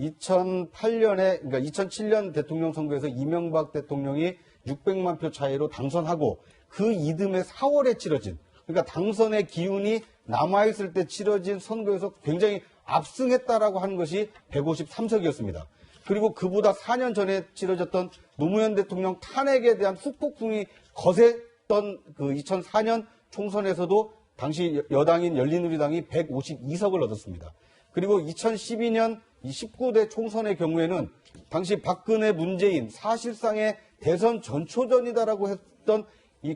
2008년에 그러니까 2007년 대통령 선거에서 이명박 대통령이 600만 표 차이로 당선하고 그 이듬해 4월에 치러진 그러니까 당선의 기운이 남아있을 때 치러진 선거에서 굉장히 압승했다라고 하는 것이 153석이었습니다. 그리고 그보다 4년 전에 치러졌던 노무현 대통령 탄핵에 대한 후폭풍이 거셌던 그 2004년 총선에서도 당시 여당인 열린우리당이 152석을 얻었습니다. 그리고 2012년 19대 총선의 경우에는 당시 박근혜, 문재인 사실상의 대선 전초전이다라고 했던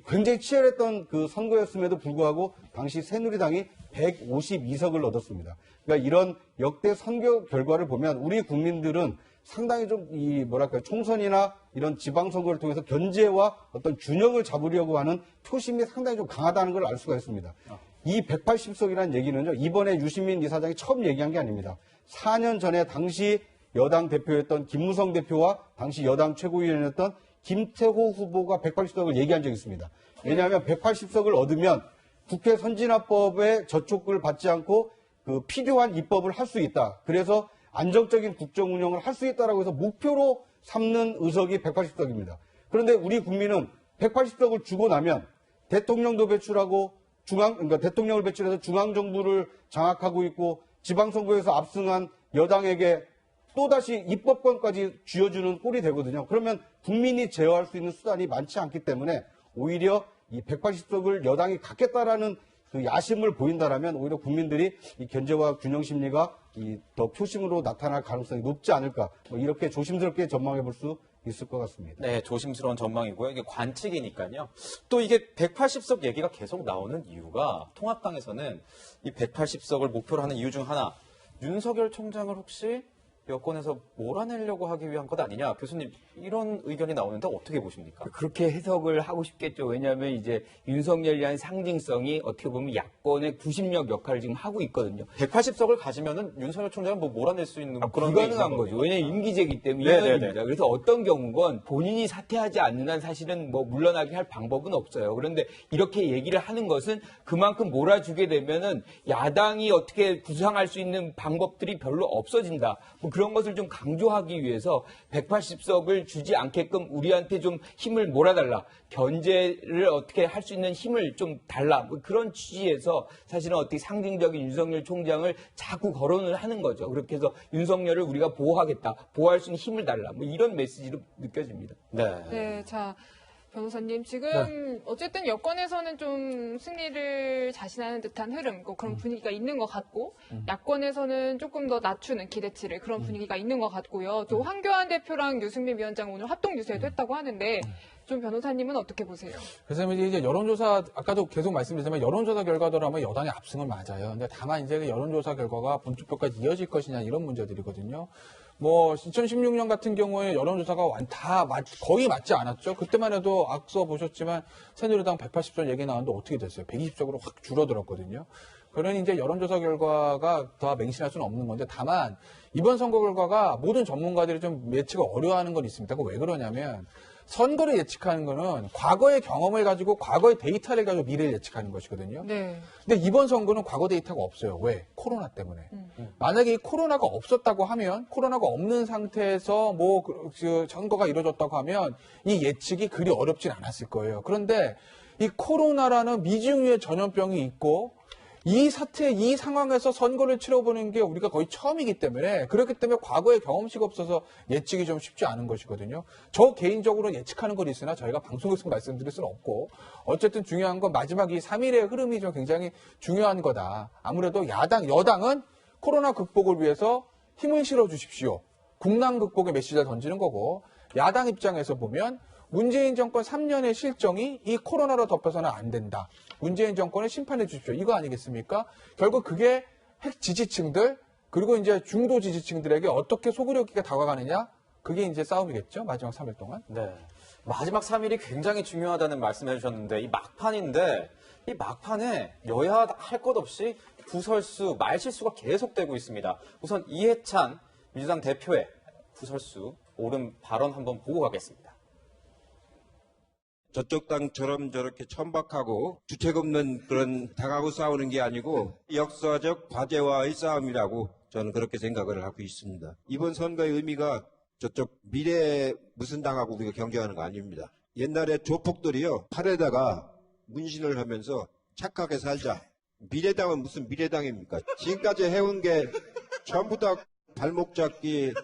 굉장히 치열했던 그 선거였음에도 불구하고 당시 새누리당이 152석을 얻었습니다. 그러니까 이런 역대 선거 결과를 보면 우리 국민들은 상당히 좀 총선이나 이런 지방선거를 통해서 견제와 어떤 균형을 잡으려고 하는 표심이 상당히 좀 강하다는 걸 알 수가 있습니다. 이 180석이라는 얘기는요, 이번에 유시민 이사장이 처음 얘기한 게 아닙니다. 4년 전에 당시 여당 대표였던 김무성 대표와 당시 여당 최고위원이었던 김태호 후보가 180석을 얘기한 적이 있습니다. 왜냐하면 180석을 얻으면 국회 선진화법에 저촉을 받지 않고 필요한 입법을 할 수 있다. 그래서 안정적인 국정 운영을 할 수 있다라고 해서 목표로 삼는 의석이 180석입니다. 그런데 우리 국민은 180석을 주고 나면 대통령도 배출하고 그러니까 대통령을 배출해서 중앙정부를 장악하고 있고 지방선거에서 압승한 여당에게 또다시 입법권까지 쥐어주는 꼴이 되거든요. 그러면 국민이 제어할 수 있는 수단이 많지 않기 때문에 오히려 이 180석을 여당이 갖겠다라는 그 야심을 보인다라면 오히려 국민들이 이 견제와 균형 심리가 더 표심으로 나타날 가능성이 높지 않을까 이렇게 조심스럽게 전망해 볼 수 있을 것 같습니다. 네, 조심스러운 전망이고요. 이게 관측이니까요. 또 이게 180석 얘기가 계속 나오는 이유가 통합당에서는 이 180석을 목표로 하는 이유 중 하나, 윤석열 총장을 혹시 여권에서 몰아내려고 하기 위한 것 아니냐. 교수님, 이런 의견이 나오는데 어떻게 보십니까? 그렇게 해석을 하고 싶겠죠. 왜냐하면 이제 윤석열이라는 상징성이 어떻게 보면 야권의 구심력 역할을 지금 하고 있거든요. 180석을 가지면은 윤석열 총장은 뭐 몰아낼 수 있는 그런 게 불가능한 있는 거죠. 거죠. 왜냐하면 임기제이기 때문에 인원입니다. 그래서 어떤 경우건 본인이 사퇴하지 않는 한 사실은 뭐 물러나게 할 방법은 없어요. 그런데 이렇게 얘기를 하는 것은 그만큼 몰아주게 되면은 야당이 어떻게 구상할 수 있는 방법들이 별로 없어진다. 뭐 그런 것을 좀 강조하기 위해서 180석을 주지 않게끔 우리한테 좀 힘을 몰아달라. 견제를 어떻게 할 수 있는 힘을 좀 달라. 뭐 그런 취지에서 사실은 어떻게 상징적인 윤석열 총장을 자꾸 거론을 하는 거죠. 그렇게 해서 윤석열을 우리가 보호하겠다. 보호할 수 있는 힘을 달라. 뭐 이런 메시지로 느껴집니다. 네, 자. 변호사님, 지금 어쨌든 여권에서는 좀 승리를 자신하는 듯한 흐름, 그런 분위기가 있는 것 같고, 야권에서는 조금 더 낮추는 기대치를 그런 분위기가 있는 것 같고요. 또 황교안 대표랑 유승민 위원장 오늘 합동 유세도 했다고 하는데, 좀 변호사님은 어떻게 보세요? 그래서 이제 여론조사, 아까도 계속 말씀드렸지만 여론조사 결과더라면 여당의 압승은 맞아요. 근데 다만 이제 그 여론조사 결과가 본투표까지 이어질 것이냐 이런 문제들이거든요. 뭐 2016년 같은 경우에 여론조사가 거의 맞지 않았죠. 그때만 해도 앞서 보셨지만 새누리당 180석 얘기 나왔는데 어떻게 됐어요? 120석으로 확 줄어들었거든요. 그러니 이제 여론조사 결과가 더 맹신할 수는 없는 건데 다만 이번 선거 결과가 모든 전문가들이 좀 예측을 어려워하는 건 있습니다. 왜 그러냐면 선거를 예측하는 거는 과거의 경험을 가지고 과거의 데이터를 가지고 미래를 예측하는 것이거든요. 네. 근데 이번 선거는 과거 데이터가 없어요. 왜? 코로나 때문에. 만약에 이 코로나가 없었다고 하면 코로나가 없는 상태에서 그 선거가 이루어졌다고 하면 이 예측이 그리 어렵진 않았을 거예요. 그런데 이 코로나라는 미중유의 전염병이 있고 이 상황에서 선거를 치러보는 게 우리가 거의 처음이기 때문에 그렇기 때문에 과거의 경험치가 없어서 예측이 좀 쉽지 않은 것이거든요. 저 개인적으로 예측하는 건 있으나 저희가 방송에서 말씀드릴 수는 없고 어쨌든 중요한 건 마지막 이 3일의 흐름이 좀 굉장히 중요한 거다. 아무래도 여당은 코로나 극복을 위해서 힘을 실어 주십시오. 국난 극복의 메시지를 던지는 거고 야당 입장에서 보면 문재인 정권 3년의 실정이 이 코로나로 덮여서는 안 된다. 문재인 정권을 심판해 주십시오. 이거 아니겠습니까? 결국 그게 핵 지지층들 그리고 이제 중도 지지층들에게 어떻게 소구력 있게 다가가느냐? 그게 이제 싸움이겠죠. 마지막 3일 동안. 네. 마지막 3일이 굉장히 중요하다는 말씀해 주셨는데 이 막판인데 이 막판에 여야 할 것 없이 구설수, 말실수가 계속되고 있습니다. 우선 이해찬 민주당 대표의 구설수, 옳은 발언 한번 보고 가겠습니다. 저쪽 당처럼 저렇게 천박하고 주책 없는 그런 당하고 싸우는 게 아니고 역사적 과제와의 싸움이라고 저는 그렇게 생각을 하고 있습니다. 이번 선거의 의미가 저쪽 미래에 무슨 당하고 우리가 경쟁하는 거 아닙니다. 옛날에 조폭들이요 팔에다가 문신을 하면서 착하게 살자. 미래당은 무슨 미래당입니까? 지금까지 해온 게 전부 다 발목 잡기,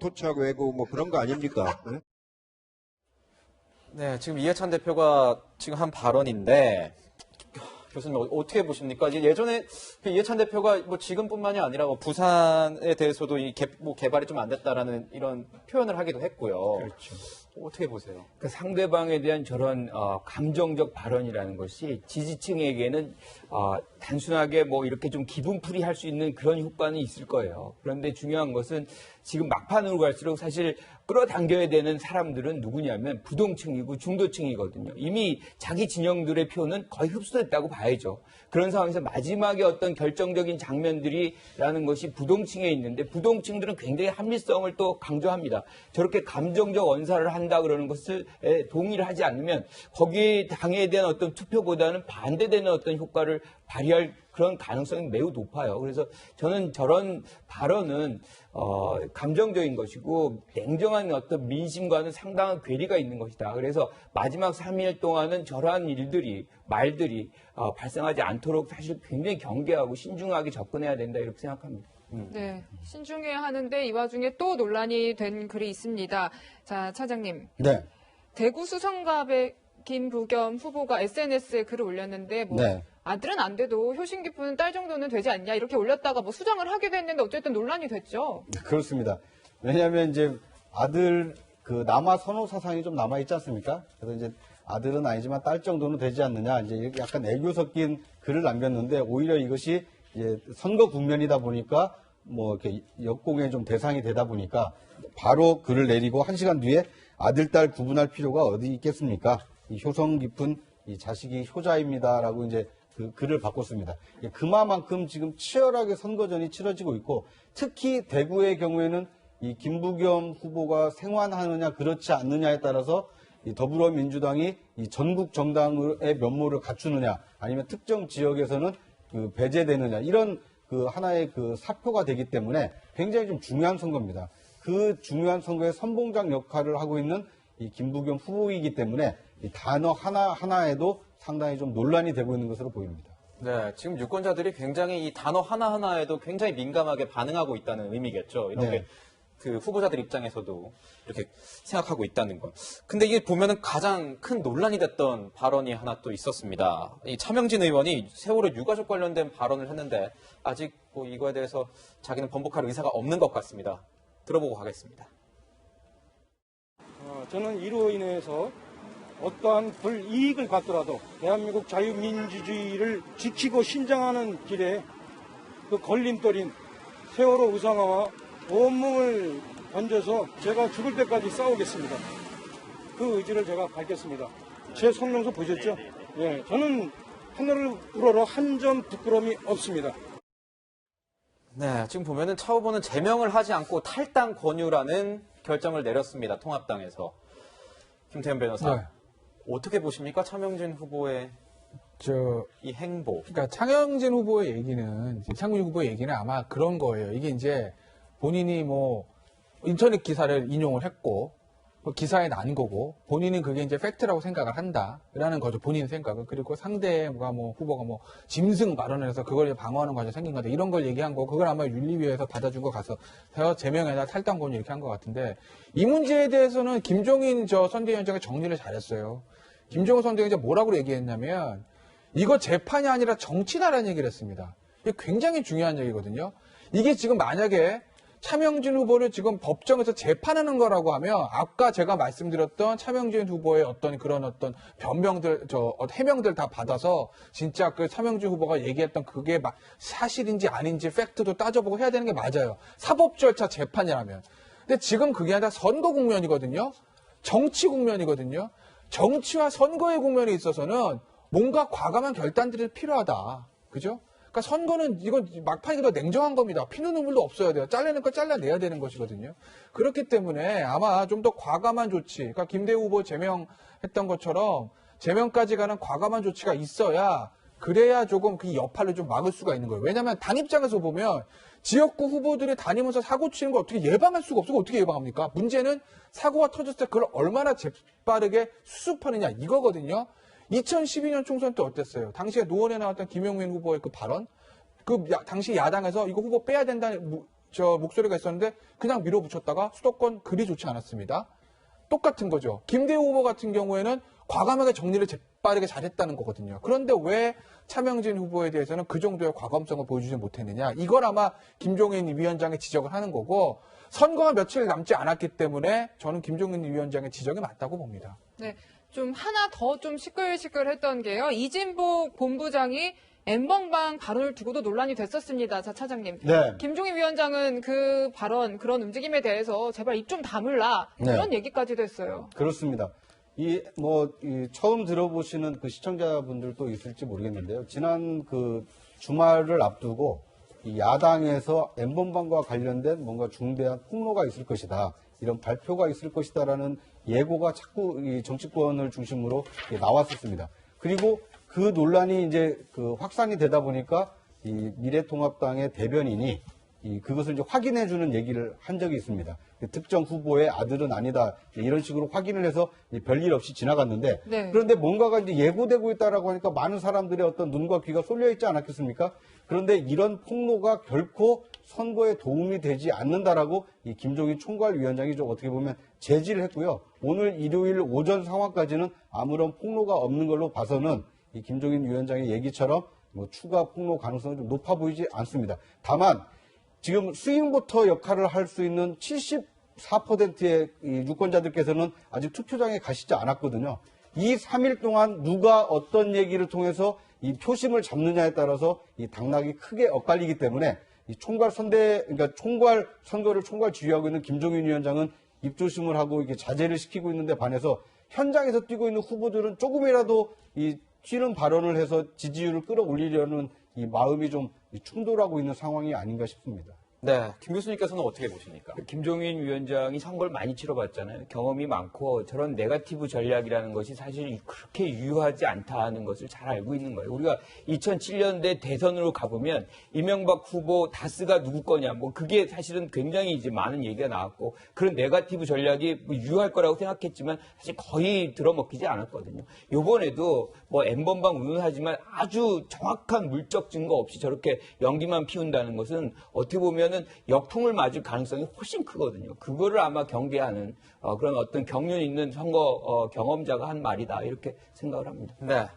토착 외고 뭐 그런 거 아닙니까? 네? 네, 지금 이해찬 대표가 지금 한 발언인데 교수님 어떻게 보십니까? 예전에 이해찬 대표가 뭐 지금뿐만이 아니라 뭐 부산에 대해서도 개발이 좀 안 됐다라는 이런 표현을 하기도 했고요. 그렇죠. 어떻게 보세요? 그 상대방에 대한 저런 감정적 발언이라는 것이 지지층에게는 단순하게 뭐 이렇게 좀 기분풀이 할 수 있는 그런 효과는 있을 거예요. 그런데 중요한 것은 지금 막판으로 갈수록 사실 끌어당겨야 되는 사람들은 누구냐면 부동층이고 중도층이거든요. 이미 자기 진영들의 표는 거의 흡수됐다고 봐야죠. 그런 상황에서 마지막에 어떤 결정적인 장면들이라는 것이 부동층에 있는데 부동층들은 굉장히 합리성을 또 강조합니다. 저렇게 감정적 언사를 한다 그러는 것을 동의를 하지 않으면 거기에 당에 대한 어떤 투표보다는 반대되는 어떤 효과를 발휘할 그런 가능성이 매우 높아요. 그래서 저는 저런 발언은 감정적인 것이고 냉정한 어떤 민심과는 상당한 괴리가 있는 것이다. 그래서 마지막 3일 동안은 저러한 말들이 발생하지 않도록 사실 굉장히 경계하고 신중하게 접근해야 된다 이렇게 생각합니다. 네, 신중해야 하는데 이 와중에 또 논란이 된 글이 있습니다. 자, 차장님. 네. 대구 수성갑의 김부겸 후보가 SNS에 글을 올렸는데 네. 아들은 안 돼도 효심 깊은 딸 정도는 되지 않냐 이렇게 올렸다가 수정을 하기도 했는데 어쨌든 논란이 됐죠. 그렇습니다. 왜냐하면 이제 아들 남아 선호 사상이 좀 남아 있지 않습니까? 그래서 이제 아들은 아니지만 딸 정도는 되지 않느냐 이제 약간 애교 섞인 글을 남겼는데 오히려 이것이 이제 선거 국면이다 보니까 뭐 이렇게 역공의 좀 대상이 되다 보니까 바로 글을 내리고 1시간 뒤에 아들, 딸 구분할 필요가 어디 있겠습니까? 이 효성 깊은 이 자식이 효자입니다라고 이제 그 글을 바꿨습니다. 그만큼 지금 치열하게 선거전이 치러지고 있고 특히 대구의 경우에는 이 김부겸 후보가 생환하느냐 그렇지 않느냐에 따라서 이 더불어민주당이 이 전국 정당의 면모를 갖추느냐 아니면 특정 지역에서는 그 배제되느냐 이런 그 하나의 그 사표가 되기 때문에 굉장히 좀 중요한 선거입니다. 그 중요한 선거의 선봉장 역할을 하고 있는 이 김부겸 후보이기 때문에 이 단어 하나하나에도 상당히 좀 논란이 되고 있는 것으로 보입니다. 네, 지금 유권자들이 굉장히 이 단어 하나하나에도 굉장히 민감하게 반응하고 있다는 의미겠죠. 이렇게 그 후보자들 입장에서도 이렇게 생각하고 있다는 것. 근데 이게 보면은 가장 큰 논란이 됐던 발언이 하나 또 있었습니다. 이 차명진 의원이 세월호 유가족 관련된 발언을 했는데 아직 뭐 이거에 대해서 자기는 번복할 의사가 없는 것 같습니다. 들어보고 가겠습니다. 저는 이로 인해서 어떠한 불이익을 받더라도 대한민국 자유민주주의를 지키고 신장하는 길에 그 걸림돌인 세월호 의상화와 온몸을 던져서 제가 죽을 때까지 싸우겠습니다. 그 의지를 제가 밝혔습니다. 제 성명서 보셨죠? 예, 저는 하늘을 우러러 한 점 부끄러움이 없습니다. 네, 지금 보면은 차 후보는 제명을 하지 않고 탈당 권유라는 결정을 내렸습니다. 통합당에서. 김태현 변호사. 네. 어떻게 보십니까? 차명진 후보의 이 행보. 그러니까 차명진 후보의 얘기는, 차명진 후보의 얘기는 아마 그런 거예요. 이게 이제 본인이 뭐 인터넷 기사를 인용을 했고, 기사에 난 거고, 본인은 그게 이제 팩트라고 생각을 한다라는 거죠. 본인 생각은. 그리고 상대가 뭐 후보가 뭐 짐승 발언을 해서 그걸 방어하는 과정이 생긴 건데, 이런 걸 얘기한 거, 그걸 아마 윤리위에서 받아준 거 가서 제명에다 탈당 권유 이렇게 한 것 같은데, 이 문제에 대해서는 김종인 선대위원장이 정리를 잘했어요. 김종인 선대위원장이 뭐라고 얘기했냐면, 이거 재판이 아니라 정치다라는 얘기를 했습니다. 이게 굉장히 중요한 얘기거든요. 이게 지금 만약에 차명진 후보를 지금 법정에서 재판하는 거라고 하면 아까 제가 말씀드렸던 차명진 후보의 어떤 그런 어떤 변명들, 해명들 다 받아서 진짜 그 차명진 후보가 얘기했던 그게 사실인지 아닌지 팩트도 따져보고 해야 되는 게 맞아요. 사법 절차 재판이라면. 근데 지금 그게 아니라 선거 국면이거든요. 정치 국면이거든요. 정치와 선거의 국면에 있어서는 뭔가 과감한 결단들이 필요하다. 그죠? 그러니까 선거는 이건 막판이더 냉정한 겁니다. 피는 눈물도 없어야 돼요. 잘라낼 거 잘라내야 되는 것이거든요. 그렇기 때문에 아마 좀 더 과감한 조치, 그러니까 김대우 후보 제명했던 것처럼 제명까지 가는 과감한 조치가 있어야 그래야 조금 그 여파를 좀 막을 수가 있는 거예요. 왜냐하면 당 입장에서 보면 지역구 후보들이 다니면서 사고 치는 걸 어떻게 예방할 수가 없어. 어떻게 예방합니까? 문제는 사고가 터졌을 때 그걸 얼마나 재빠르게 수습하느냐 이거거든요. 2012년 총선 때 어땠어요? 당시에 노원에 나왔던 김용민 후보의 그 발언, 당시 야당에서 이거 후보 빼야 된다는 목소리가 있었는데 그냥 밀어붙였다가 수도권 그리 좋지 않았습니다. 똑같은 거죠. 김대우 후보 같은 경우에는 과감하게 정리를 재빠르게 잘했다는 거거든요. 그런데 왜 차명진 후보에 대해서는 그 정도의 과감성을 보여주지 못했느냐? 이걸 아마 김종인 위원장의 지적을 하는 거고 선거가 며칠 남지 않았기 때문에 저는 김종인 위원장의 지적이 맞다고 봅니다. 네. 좀 하나 더 좀 시끌시끌했던 게요. 이진복 본부장이 N번방 발언을 두고도 논란이 됐었습니다. 자, 차장님. 네. 김종인 위원장은 그 발언, 그런 움직임에 대해서 제발 입 좀 다물라. 이런 얘기까지도 했어요. 그렇습니다. 처음 들어보시는 그 시청자분들도 있을지 모르겠는데요. 지난 그 주말을 앞두고 이 야당에서 N번방과 관련된 뭔가 중대한 폭로가 있을 것이다. 이런 발표가 있을 것이다라는 예고가 자꾸 이 정치권을 중심으로 나왔었습니다. 그리고 그 논란이 이제 그 확산이 되다 보니까 이 미래통합당의 대변인이 그것을 이제 확인해주는 얘기를 한 적이 있습니다. 특정 후보의 아들은 아니다 이런 식으로 확인을 해서 별일 없이 지나갔는데 네. 그런데 뭔가가 이제 예고되고 있다라고 하니까 많은 사람들의 어떤 눈과 귀가 쏠려 있지 않았겠습니까? 그런데 이런 폭로가 결코 선거에 도움이 되지 않는다라고 이 김종인 총괄위원장이 좀 어떻게 보면 제지를 했고요. 오늘 일요일 오전 상황까지는 아무런 폭로가 없는 걸로 봐서는 이 김종인 위원장의 얘기처럼 뭐 추가 폭로 가능성이 좀 높아 보이지 않습니다. 다만 지금 스윙보터 역할을 할 수 있는 74%의 이 유권자들께서는 아직 투표장에 가시지 않았거든요. 이 3일 동안 누가 어떤 얘기를 통해서 이 표심을 잡느냐에 따라서 이 당락이 크게 엇갈리기 때문에 이 총괄 선거를 총괄 지휘하고 있는 김종인 위원장은 입조심을 하고 이게 자제를 시키고 있는데 반해서 현장에서 뛰고 있는 후보들은 조금이라도 이 튀는 발언을 해서 지지율을 끌어올리려는 이 마음이 좀 충돌하고 있는 상황이 아닌가 싶습니다. 네, 김 교수님께서는 어떻게 보십니까? 김종인 위원장이 선거를 많이 치러봤잖아요. 경험이 많고 저런 네거티브 전략이라는 것이 사실 그렇게 유효하지 않다는 것을 잘 알고 있는 거예요. 우리가 2007년대 대선으로 가보면 이명박 후보 다스가 누구 거냐, 뭐 그게 사실은 굉장히 이제 많은 얘기가 나왔고 그런 네거티브 전략이 뭐 유효할 거라고 생각했지만 사실 거의 들어먹히지 않았거든요. 요번에도 뭐 N번방 운운하지만 아주 정확한 물적 증거 없이 저렇게 연기만 피운다는 것은 어떻게 보면 역풍을 맞을 가능성이 훨씬 크거든요. 그거를 아마 경계하는 그런 어떤 경륜 있는 선거 경험자가 한 말이다 이렇게 생각을 합니다. 네.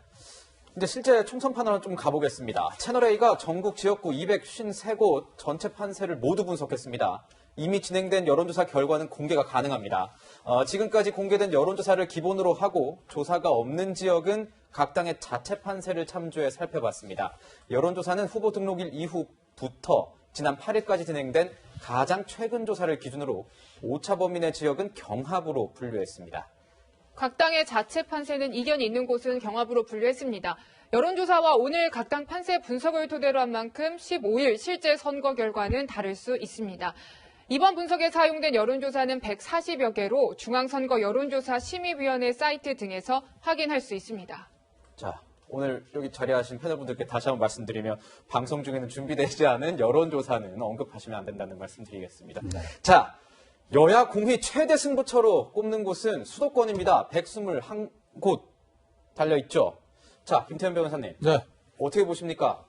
이제 실제 총선 판단을 좀 가보겠습니다. 채널A가 전국 지역구 253곳 전체 판세를 모두 분석했습니다. 이미 진행된 여론조사 결과는 공개가 가능합니다. 지금까지 공개된 여론조사를 기본으로 하고 조사가 없는 지역은 각 당의 자체 판세를 참조해 살펴봤습니다. 여론조사는 후보 등록일 이후부터 지난 8일까지 진행된 가장 최근 조사를 기준으로 오차 범위 내 지역은 경합으로 분류했습니다. 각 당의 자체 판세는 이견이 있는 곳은 경합으로 분류했습니다. 여론조사와 오늘 각 당 판세 분석을 토대로 한 만큼 15일 실제 선거 결과는 다를 수 있습니다. 이번 분석에 사용된 여론조사는 140여 개로 중앙선거 여론조사 심의위원회 사이트 등에서 확인할 수 있습니다. 자, 오늘 여기 자리하신 패널분들께 다시 한번 말씀드리면 방송 중에는 준비되지 않은 여론조사는 언급하시면 안 된다는 말씀드리겠습니다. 네. 자, 여야 공휘 최대 승부처로 꼽는 곳은 수도권입니다. 121곳 달려있죠. 자, 김태현 변호사님. 네. 어떻게 보십니까?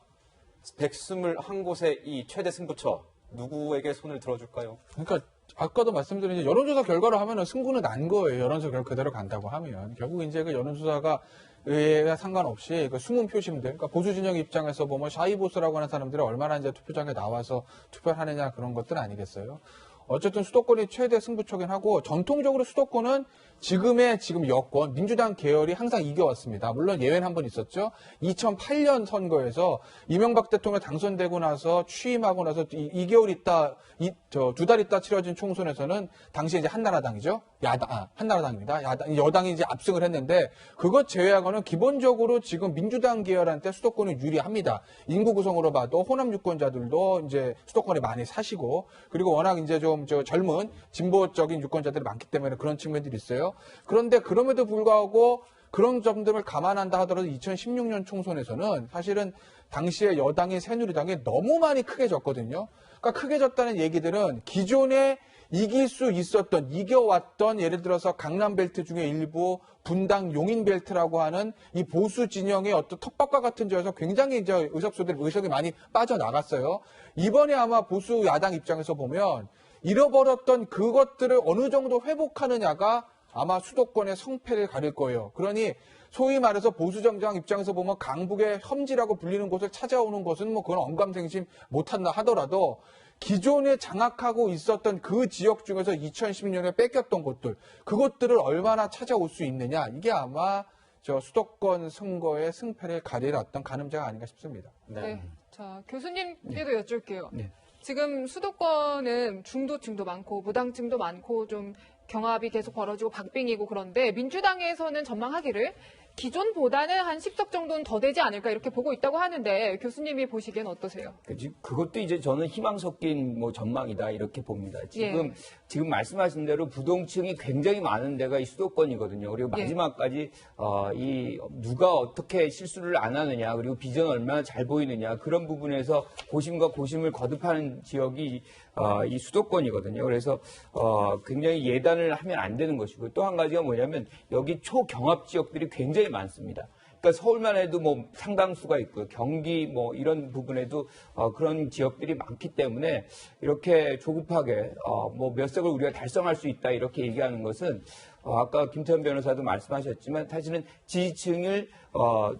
121곳의 이 최대 승부처 누구에게 손을 들어줄까요? 그러니까 아까도 말씀드린 여론조사 결과로 하면은 승부는 난 거예요. 여론조사 결과 그대로 간다고 하면 결국 이제 그 여론조사가 의회가 상관없이 그 숨은 표심들, 그러니까 보수 진영 입장에서 보면 샤이보스라고 하는 사람들이 얼마나 이제 투표장에 나와서 투표를 하느냐 그런 것들 아니겠어요. 어쨌든 수도권이 최대 승부처긴 하고 전통적으로 수도권은 지금 여권 민주당 계열이 항상 이겨왔습니다. 물론 예외는 한 번 있었죠. 2008년 선거에서 이명박 대통령 당선되고 나서 취임하고 나서 2개월 있다, 2달 있다 치러진 총선에서는 당시 이제 한나라당이죠. 한나라당입니다. 여당이 이제 압승을 했는데 그것 제외하고는 기본적으로 지금 민주당 계열한테 수도권은 유리합니다. 인구 구성으로 봐도 호남 유권자들도 이제 수도권에 많이 사시고 그리고 워낙 이제 좀 젊은 진보적인 유권자들이 많기 때문에 그런 측면들이 있어요. 그런데 그럼에도 불구하고 그런 점들을 감안한다 하더라도 2016년 총선에서는 사실은 당시에 여당인 새누리당이 너무 많이 크게 졌거든요. 그러니까 크게 졌다는 얘기들은 기존에 이길 수 있었던, 이겨왔던 예를 들어서 강남벨트 중에 일부 분당 용인벨트라고 하는 이 보수 진영의 어떤 텃밭과 같은 지역에서 굉장히 이제 의석이 많이 빠져나갔어요. 이번에 아마 보수 야당 입장에서 보면 잃어버렸던 그것들을 어느 정도 회복하느냐가 아마 수도권의 성패를 가릴 거예요. 그러니 소위 말해서 보수 정당 입장에서 보면 강북의 험지라고 불리는 곳을 찾아오는 것은 뭐 그건 언감생심 못한다 하더라도 기존에 장악하고 있었던 그 지역 중에서 2016년에 뺏겼던 곳들, 그것들을 얼마나 찾아올 수 있느냐, 이게 아마 수도권 선거의 승패를 가릴 어떤 가늠자가 아닌가 싶습니다. 네. 자, 교수님께도 여쭐게요. 네. 지금 수도권은 중도층도 많고 무당층도 많고 좀 경합이 계속 벌어지고 박빙이고 그런데 민주당에서는 전망하기를 기존보다는 한 10석 정도는 더 되지 않을까 이렇게 보고 있다고 하는데 교수님이 보시기엔 어떠세요? 그것도 이제 저는 희망 섞인 뭐 전망이다 이렇게 봅니다. 지금 말씀하신 대로 부동층이 굉장히 많은 데가 이 수도권이거든요. 그리고 마지막까지 이 누가 어떻게 실수를 안 하느냐 그리고 비전 얼마나 잘 보이느냐 그런 부분에서 고심과 고심을 거듭하는 지역이 이 수도권이거든요. 그래서 굉장히 예단을 하면 안 되는 것이고 또 한 가지가 뭐냐면 여기 초경합 지역들이 굉장히 많습니다. 그러니까 서울만 해도 뭐 상당수가 있고요. 경기 뭐 이런 부분에도 그런 지역들이 많기 때문에 이렇게 조급하게 뭐 몇 석을 우리가 달성할 수 있다 이렇게 얘기하는 것은 아까 김태현 변호사도 말씀하셨지만 사실은 지지층을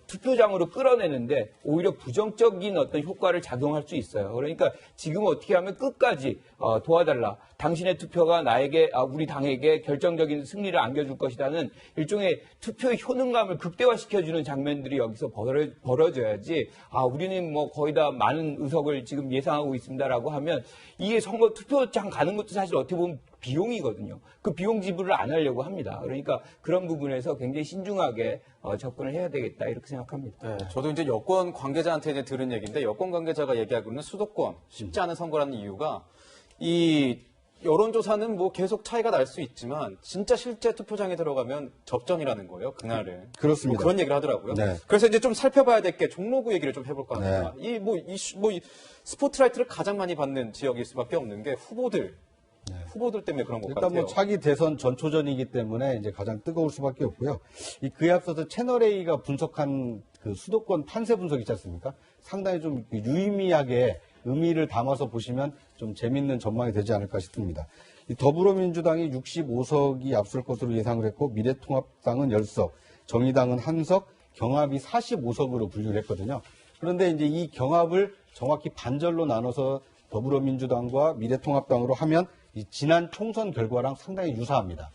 투표장으로 끌어내는데 오히려 부정적인 어떤 효과를 작용할 수 있어요. 그러니까 지금 어떻게 하면 끝까지 도와달라. 당신의 투표가 나에게 우리 당에게 결정적인 승리를 안겨줄 것이라는 일종의 투표의 효능감을 극대화시켜주는 장면들이 여기서 벌어져야지 우리는 뭐 거의 다 많은 의석을 지금 예상하고 있습니다라고 하면 이게 선거 투표장 가는 것도 사실 어떻게 보면 비용이거든요. 그 비용 지불을 안 하려고 합니다. 그러니까 그런 부분에서 굉장히 신중하게 접근을 해야 되겠다 이렇게 생각합니다. 네, 저도 이제 여권 관계자한테 이제 들은 얘기인데 여권 관계자가 얘기하고는 수도권 쉽지 않은 선거라는 이유가 이 여론조사는 뭐 계속 차이가 날 수 있지만 진짜 실제 투표장에 들어가면 접전이라는 거예요. 그날은. 그렇습니다. 뭐 그런 얘기를 하더라고요. 네. 그래서 이제 좀 살펴봐야 될 게 종로구 얘기를 좀 해볼까 합니다. 네. 이 스포트라이트를 가장 많이 받는 지역일 수밖에 없는 게 후보들 때문에 그런 것 일단 같아요. 뭐 차기 대선 전초전이기 때문에 이제 가장 뜨거울 수밖에 없고요. 그에 앞서서 채널A가 분석한 그 수도권 판세 분석 있지 않습니까? 상당히 좀 유의미하게 의미를 담아서 보시면 좀 재밌는 전망이 되지 않을까 싶습니다. 이 더불어민주당이 65석이 앞설 것으로 예상을 했고 미래통합당은 10석, 정의당은 1석, 경합이 45석으로 분류를 했거든요. 그런데 이제 이 경합을 정확히 반절로 나눠서 더불어민주당과 미래통합당으로 하면 이 지난 총선 결과랑 상당히 유사합니다.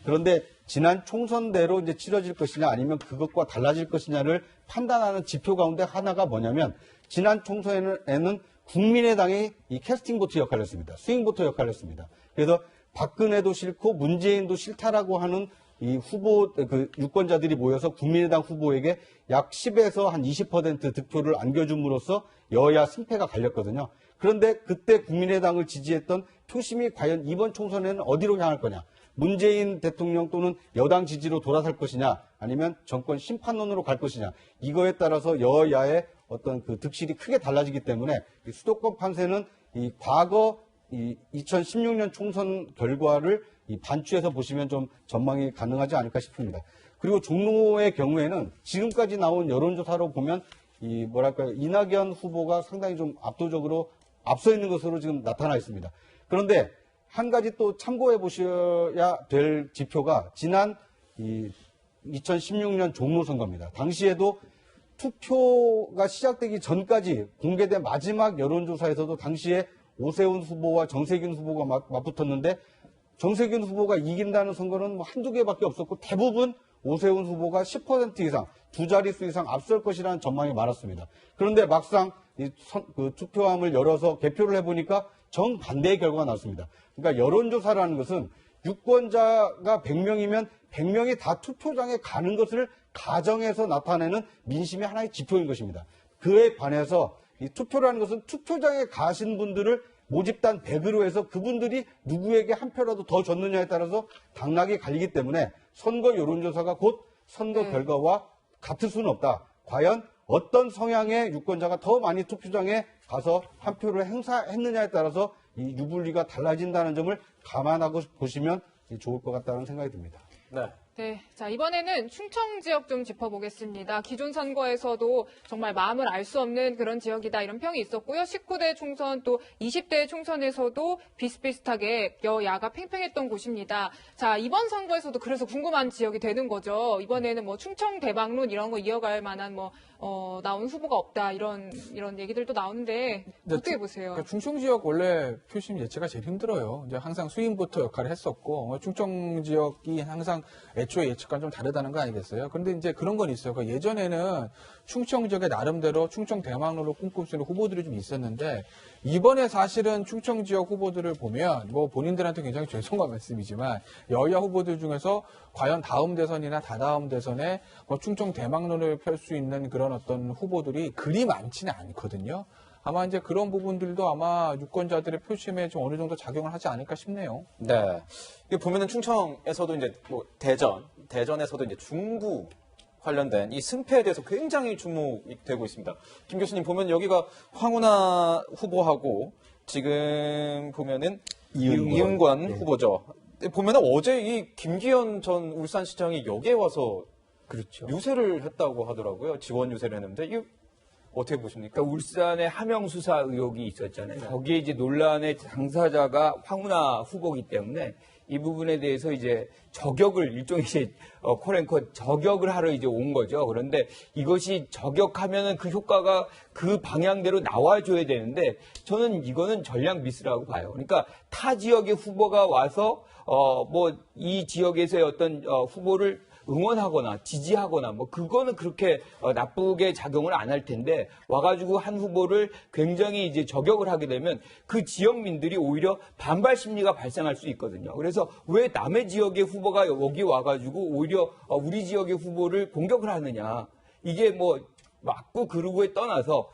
그런데 지난 총선대로 이제 치러질 것이냐 아니면 그것과 달라질 것이냐를 판단하는 지표 가운데 하나가 뭐냐면 지난 총선에는 국민의당이 이 캐스팅 보트 역할을 했습니다. 스윙 보트 역할을 했습니다. 그래서 박근혜도 싫고 문재인도 싫다라고 하는 이 후보, 유권자들이 모여서 국민의당 후보에게 약 10에서 한 20% 득표를 안겨줌으로써 여야 승패가 갈렸거든요. 그런데 그때 국민의당을 지지했던 표심이 과연 이번 총선에는 어디로 향할 거냐? 문재인 대통령 또는 여당 지지로 돌아설 것이냐? 아니면 정권 심판론으로 갈 것이냐? 이거에 따라서 여야의 어떤 그 득실이 크게 달라지기 때문에 이 수도권 판세는 이 과거 2016년 총선 결과를 이 반추해서 보시면 좀 전망이 가능하지 않을까 싶습니다. 그리고 종로의 경우에는 지금까지 나온 여론조사로 보면 이낙연 후보가 상당히 좀 압도적으로 앞서 있는 것으로 지금 나타나 있습니다. 그런데 한 가지 또 참고해 보셔야 될 지표가 지난 2016년 종로 선거입니다. 당시에도 투표가 시작되기 전까지 공개된 마지막 여론조사에서도 당시에 오세훈 후보와 정세균 후보가 맞붙었는데 정세균 후보가 이긴다는 선거는 뭐 한두 개밖에 없었고 대부분 오세훈 후보가 10% 이상, 두 자릿수 이상 앞설 것이라는 전망이 많았습니다. 그런데 막상 투표함을 열어서 개표를 해보니까 정반대의 결과가 나왔습니다. 그러니까 여론조사라는 것은 유권자가 100명이면 100명이 다 투표장에 가는 것을 가정해서 나타내는 민심의 하나의 지표인 것입니다. 그에 반해서 이 투표라는 것은 투표장에 가신 분들을 모집단 100으로 해서 그분들이 누구에게 한 표라도 더 줬느냐에 따라서 당락이 갈리기 때문에 선거 여론조사가 곧 선거 결과와 같을 수는 없다. 과연 어떤 성향의 유권자가 더 많이 투표장에 가서 한 표를 행사했느냐에 따라서 이 유불리가 달라진다는 점을 감안하고 보시면 좋을 것 같다는 생각이 듭니다. 네. 자, 이번에는 충청 지역 좀 짚어보겠습니다. 기존 선거에서도 정말 마음을 알 수 없는 그런 지역이다 이런 평이 있었고요. 19대 총선 또 20대 총선에서도 비슷비슷하게 여야가 팽팽했던 곳입니다. 자, 이번 선거에서도 그래서 궁금한 지역이 되는 거죠. 이번에는 뭐 충청 대방론 이런 거 이어갈 만한 나온 후보가 없다 이런 얘기들도 나오는데 어떻게 보세요? 그러니까 충청 지역 원래 표심 예측가 제일 힘들어요. 이제 항상 스윙부터 역할을 했었고 충청 지역이 항상 애초에 예측과는 좀 다르다는 거 아니겠어요? 그런데 이제 그런 건 있어요. 그러니까 예전에는 충청 지역에 나름대로 충청 대망로로 꿈꾸시는 후보들이 좀 있었는데 이번에 사실은 충청 지역 후보들을 보면 뭐 본인들한테 굉장히 죄송한 말씀이지만 여야 후보들 중에서 과연 다음 대선이나 다다음 대선에 충청 대망론을 펼 수 있는 그런 어떤 후보들이 그리 많지는 않거든요. 아마 이제 그런 부분들도 아마 유권자들의 표심에 좀 어느 정도 작용을 하지 않을까 싶네요. 네. 이게 보면은 충청에서도 이제 뭐 대전에서도 이제 중구 관련된 이 승패에 대해서 굉장히 주목이 되고 있습니다. 김 교수님 보면 여기가 황운하 후보하고 지금 보면은 이은권 후보죠. 보면은 어제 이 김기현 전 울산시장이 여기에 와서 그렇죠. 유세를 했다고 하더라고요. 지원 유세를 했는데 이 어떻게 보십니까? 그러니까 울산에 하명 수사 의혹이 있었잖아요. 거기에 이제 논란의 당사자가 황운하 후보이기 때문에 이 부분에 대해서 이제 저격을 일종의 이제 콜앤컷 저격을 하러 이제 온 거죠. 그런데 이것이 저격하면은 그 효과가 그 방향대로 나와줘야 되는데 저는 이거는 전략 미스라고 봐요. 그러니까 타 지역의 후보가 와서 뭐 이 지역에서의 어떤 후보를 응원하거나 지지하거나 뭐 그거는 그렇게 나쁘게 작용을 안 할 텐데 와가지고 한 후보를 굉장히 이제 저격을 하게 되면 그 지역민들이 오히려 반발 심리가 발생할 수 있거든요. 그래서 왜 남의 지역의 후보가 여기 와가지고 오히려 우리 지역의 후보를 공격을 하느냐. 이게 뭐 맞고 그르고에 떠나서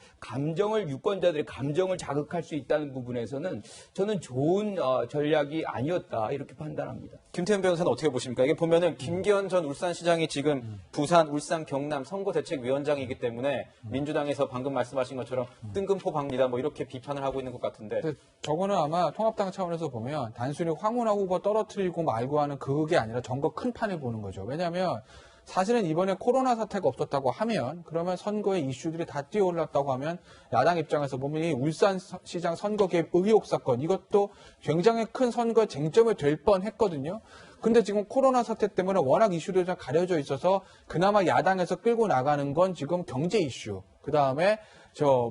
유권자들의 감정을 자극할 수 있다는 부분에서는 저는 좋은 전략이 아니었다 이렇게 판단합니다. 김태현 변호사는 어떻게 보십니까? 이게 보면은 김기현 전 울산시장이 지금 부산, 울산, 경남 선거대책위원장이기 때문에 민주당에서 방금 말씀하신 것처럼 뜬금포 박니다 뭐 이렇게 비판을 하고 있는 것 같은데. 저거는 아마 통합당 차원에서 보면 단순히 황운하 후보 떨어뜨리고 말고 하는 그게 아니라 전거 큰 판을 보는 거죠. 왜냐하면 사실은 이번에 코로나 사태가 없었다고 하면 그러면 선거의 이슈들이 다 뛰어올랐다고 하면 야당 입장에서 보면 이 울산시장 선거 개입 의혹 사건 이것도 굉장히 큰 선거 쟁점이 될 뻔했거든요. 근데 지금 코로나 사태 때문에 워낙 이슈들이 다 가려져 있어서 그나마 야당에서 끌고 나가는 건 지금 경제 이슈. 그다음에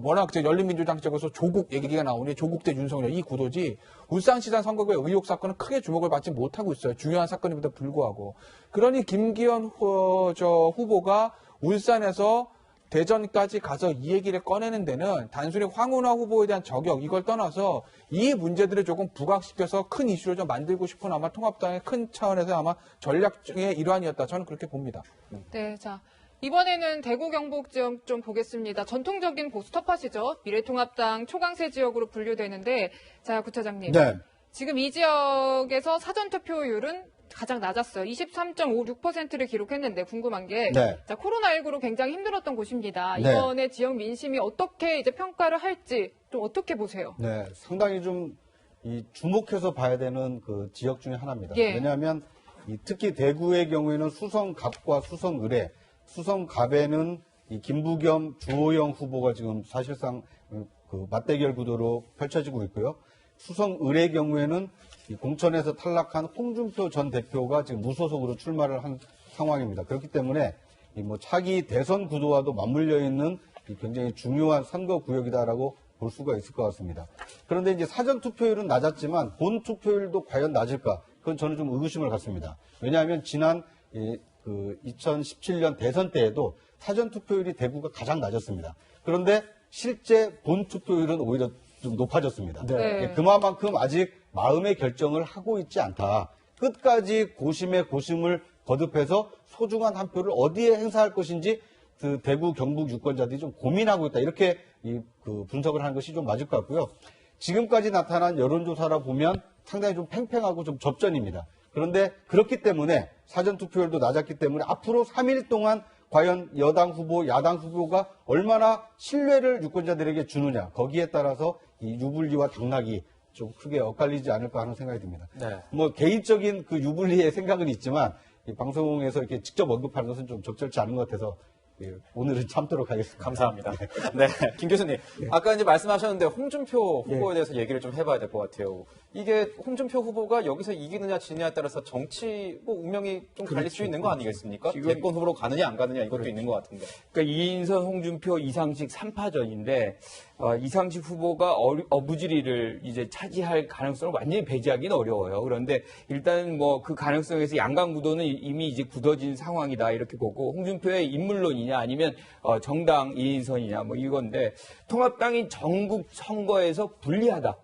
워낙 열린민주당 쪽에서 조국 얘기가 나오니 조국 대 윤석열 이 구도지 울산시장 선거구의 의혹 사건은 크게 주목을 받지 못하고 있어요. 중요한 사건임에도 불구하고. 그러니 김기현 후보가 울산에서 대전까지 가서 이 얘기를 꺼내는 데는 단순히 황운하 후보에 대한 저격 이걸 떠나서 이 문제들을 조금 부각시켜서 큰 이슈를 좀 만들고 싶은 아마 통합당의 큰 차원에서 아마 전략 중의 일환이었다. 저는 그렇게 봅니다. 네, 자. 이번에는 대구 경북 지역 좀 보겠습니다. 전통적인 보수터파시죠. 미래통합당 초강세 지역으로 분류되는데, 자, 구차장님. 네. 지금 이 지역에서 사전투표율은 가장 낮았어요. 23.56%를 기록했는데 궁금한 게, 네. 자, 코로나19로 굉장히 힘들었던 곳입니다. 네. 이번에 지역 민심이 어떻게 이제 평가를 할지 좀 어떻게 보세요? 네, 상당히 좀 주목해서 봐야 되는 그 지역 중에 하나입니다. 예. 왜냐하면 특히 대구의 경우에는 수성갑과 수성을에 수성갑에는 이 김부겸, 주호영 후보가 지금 사실상 그 맞대결 구도로 펼쳐지고 있고요. 수성을의 경우에는 이 공천에서 탈락한 홍준표 전 대표가 지금 무소속으로 출마를 한 상황입니다. 그렇기 때문에 이 뭐 차기 대선 구도와도 맞물려 있는 이 굉장히 중요한 선거 구역이다라고 볼 수가 있을 것 같습니다. 그런데 이제 사전 투표율은 낮았지만 본 투표율도 과연 낮을까? 그건 저는 좀 의구심을 갖습니다. 왜냐하면 지난 2017년 대선 때에도 사전 투표율이 대구가 가장 낮았습니다. 그런데 실제 본 투표율은 오히려 좀 높아졌습니다. 네. 그만큼 아직 마음의 결정을 하고 있지 않다. 끝까지 고심에 고심을 거듭해서 소중한 한 표를 어디에 행사할 것인지 그 대구 경북 유권자들이 좀 고민하고 있다. 이렇게 분석을 하는 것이 좀 맞을 것 같고요. 지금까지 나타난 여론조사라 보면 상당히 좀 팽팽하고 좀 접전입니다. 그런데 그렇기 때문에 사전투표율도 낮았기 때문에 앞으로 3일 동안 과연 여당 후보, 야당 후보가 얼마나 신뢰를 유권자들에게 주느냐 거기에 따라서 이 유불리와 당락이 좀 크게 엇갈리지 않을까 하는 생각이 듭니다. 네. 뭐 개인적인 그 유불리의 생각은 있지만 이 방송에서 이렇게 직접 언급하는 것은 좀 적절치 않은 것 같아서 오늘은 참도록 하겠습니다. 감사합니다. 네, 김 교수님. 아까 이제 말씀하셨는데 홍준표 후보에 대해서 얘기를 좀 해봐야 될 것 같아요. 이게 홍준표 후보가 여기서 이기느냐 지느냐에 따라서 정치 운명이 좀 갈릴 수 있는 거 아니겠습니까? 대권 후보로 가느냐 안 가느냐 이것도 있는 것 같은데. 그러니까 이인선, 홍준표, 이상식 3파전인데 이상식 후보가 어부지리를 이제 차지할 가능성을 완전히 배제하기는 어려워요. 그런데 일단 뭐 그 가능성에서 양강 구도는 이미 이제 굳어진 상황이다 이렇게 보고 홍준표의 인물론이냐 아니면 정당 이인선이냐 뭐 이건데 통합당이 전국 선거에서 불리하다.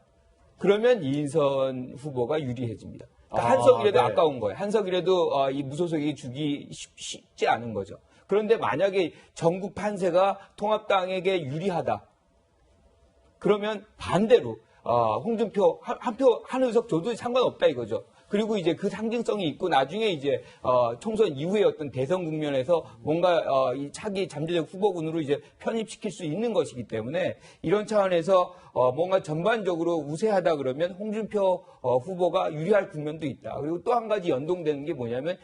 그러면 이인선 후보가 유리해집니다. 그러니까 한석이라도 네. 아까운 거예요. 한석이라도 이 무소속이 주기 쉽지 않은 거죠. 그런데 만약에 전국 판세가 통합당에게 유리하다. 그러면 반대로 홍준표 한 의석 줘도 상관없다 이거죠. 그리고 이제 그 상징성이 있고 나중에 이제 총선 이후에 어떤 대선 국면에서 뭔가 이 차기 잠재적 후보군으로 이제 편입시킬 수 있는 것이기 때문에 이런 차원에서 뭔가 전반적으로 우세하다 그러면 홍준표 후보가 유리할 국면도 있다. 그리고 또 한 가지 연동되는 게 뭐냐면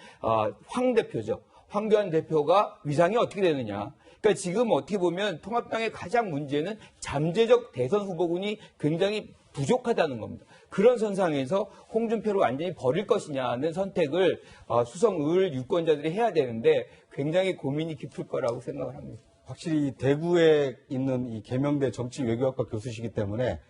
황 대표죠. 황교안 대표가 위상이 어떻게 되느냐. 그러니까 지금 어떻게 보면 통합당의 가장 문제는 잠재적 대선 후보군이 굉장히 부족하다는 겁니다. 그런 선상에서 홍준표를 완전히 버릴 것이냐는 선택을 수성-을 유권자들이 해야 되는데 굉장히 고민이 깊을 거라고 생각을 합니다. 확실히 대구에 있는 이 계명대 정치외교학과 교수시기 때문에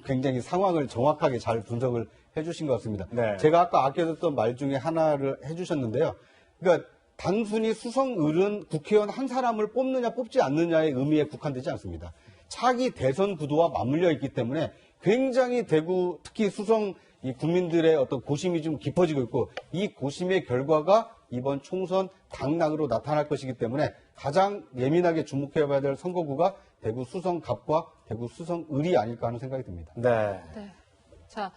굉장히 상황을 정확하게 잘 분석을 해주신 것 같습니다. 네. 제가 아까 아껴뒀던 말 중에 하나를 해주셨는데요. 그러니까 단순히 수성을은 국회의원 한 사람을 뽑느냐 뽑지 않느냐의 의미에 국한되지 않습니다. 차기 대선 구도와 맞물려 있기 때문에 굉장히 대구 특히 수성 이 국민들의 어떤 고심이 좀 깊어지고 있고 이 고심의 결과가 이번 총선 당락으로 나타날 것이기 때문에 가장 예민하게 주목해봐야 될 선거구가 대구 수성갑과 대구 수성을이 아닐까 하는 생각이 듭니다. 네. 네. 자,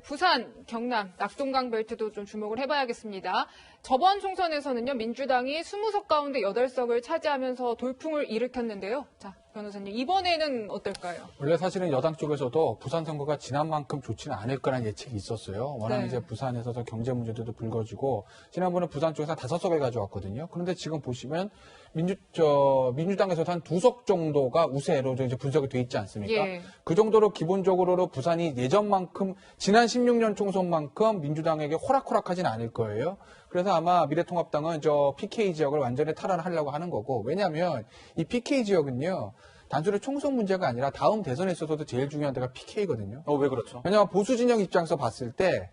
부산, 경남, 낙동강 벨트도 좀 주목을 해봐야겠습니다. 저번 총선에서는요, 민주당이 20석 가운데 8석을 차지하면서 돌풍을 일으켰는데요. 자, 변호사님, 이번에는 어떨까요? 원래 사실은 여당 쪽에서도 부산 선거가 지난만큼 좋지는 않을 거란 예측이 있었어요. 워낙 이제 부산에서도 경제 문제들도 불거지고, 지난번에 부산 쪽에서 5석을 가져왔거든요. 그런데 지금 보시면 민주당에서도 한 2석 정도가 우세로 이제 분석이 돼 있지 않습니까? 예. 그 정도로 기본적으로 부산이 예전만큼, 지난 16년 총선만큼 민주당에게 호락호락하지는 않을 거예요. 그래서 아마 미래통합당은 저 PK 지역을 완전히 탈환하려고 하는 거고, 왜냐하면 이 PK 지역은요, 단순히 총선 문제가 아니라 다음 대선에 있어서도 제일 중요한 데가 PK거든요. 왜 그렇죠? 왜냐하면 보수 진영 입장에서 봤을 때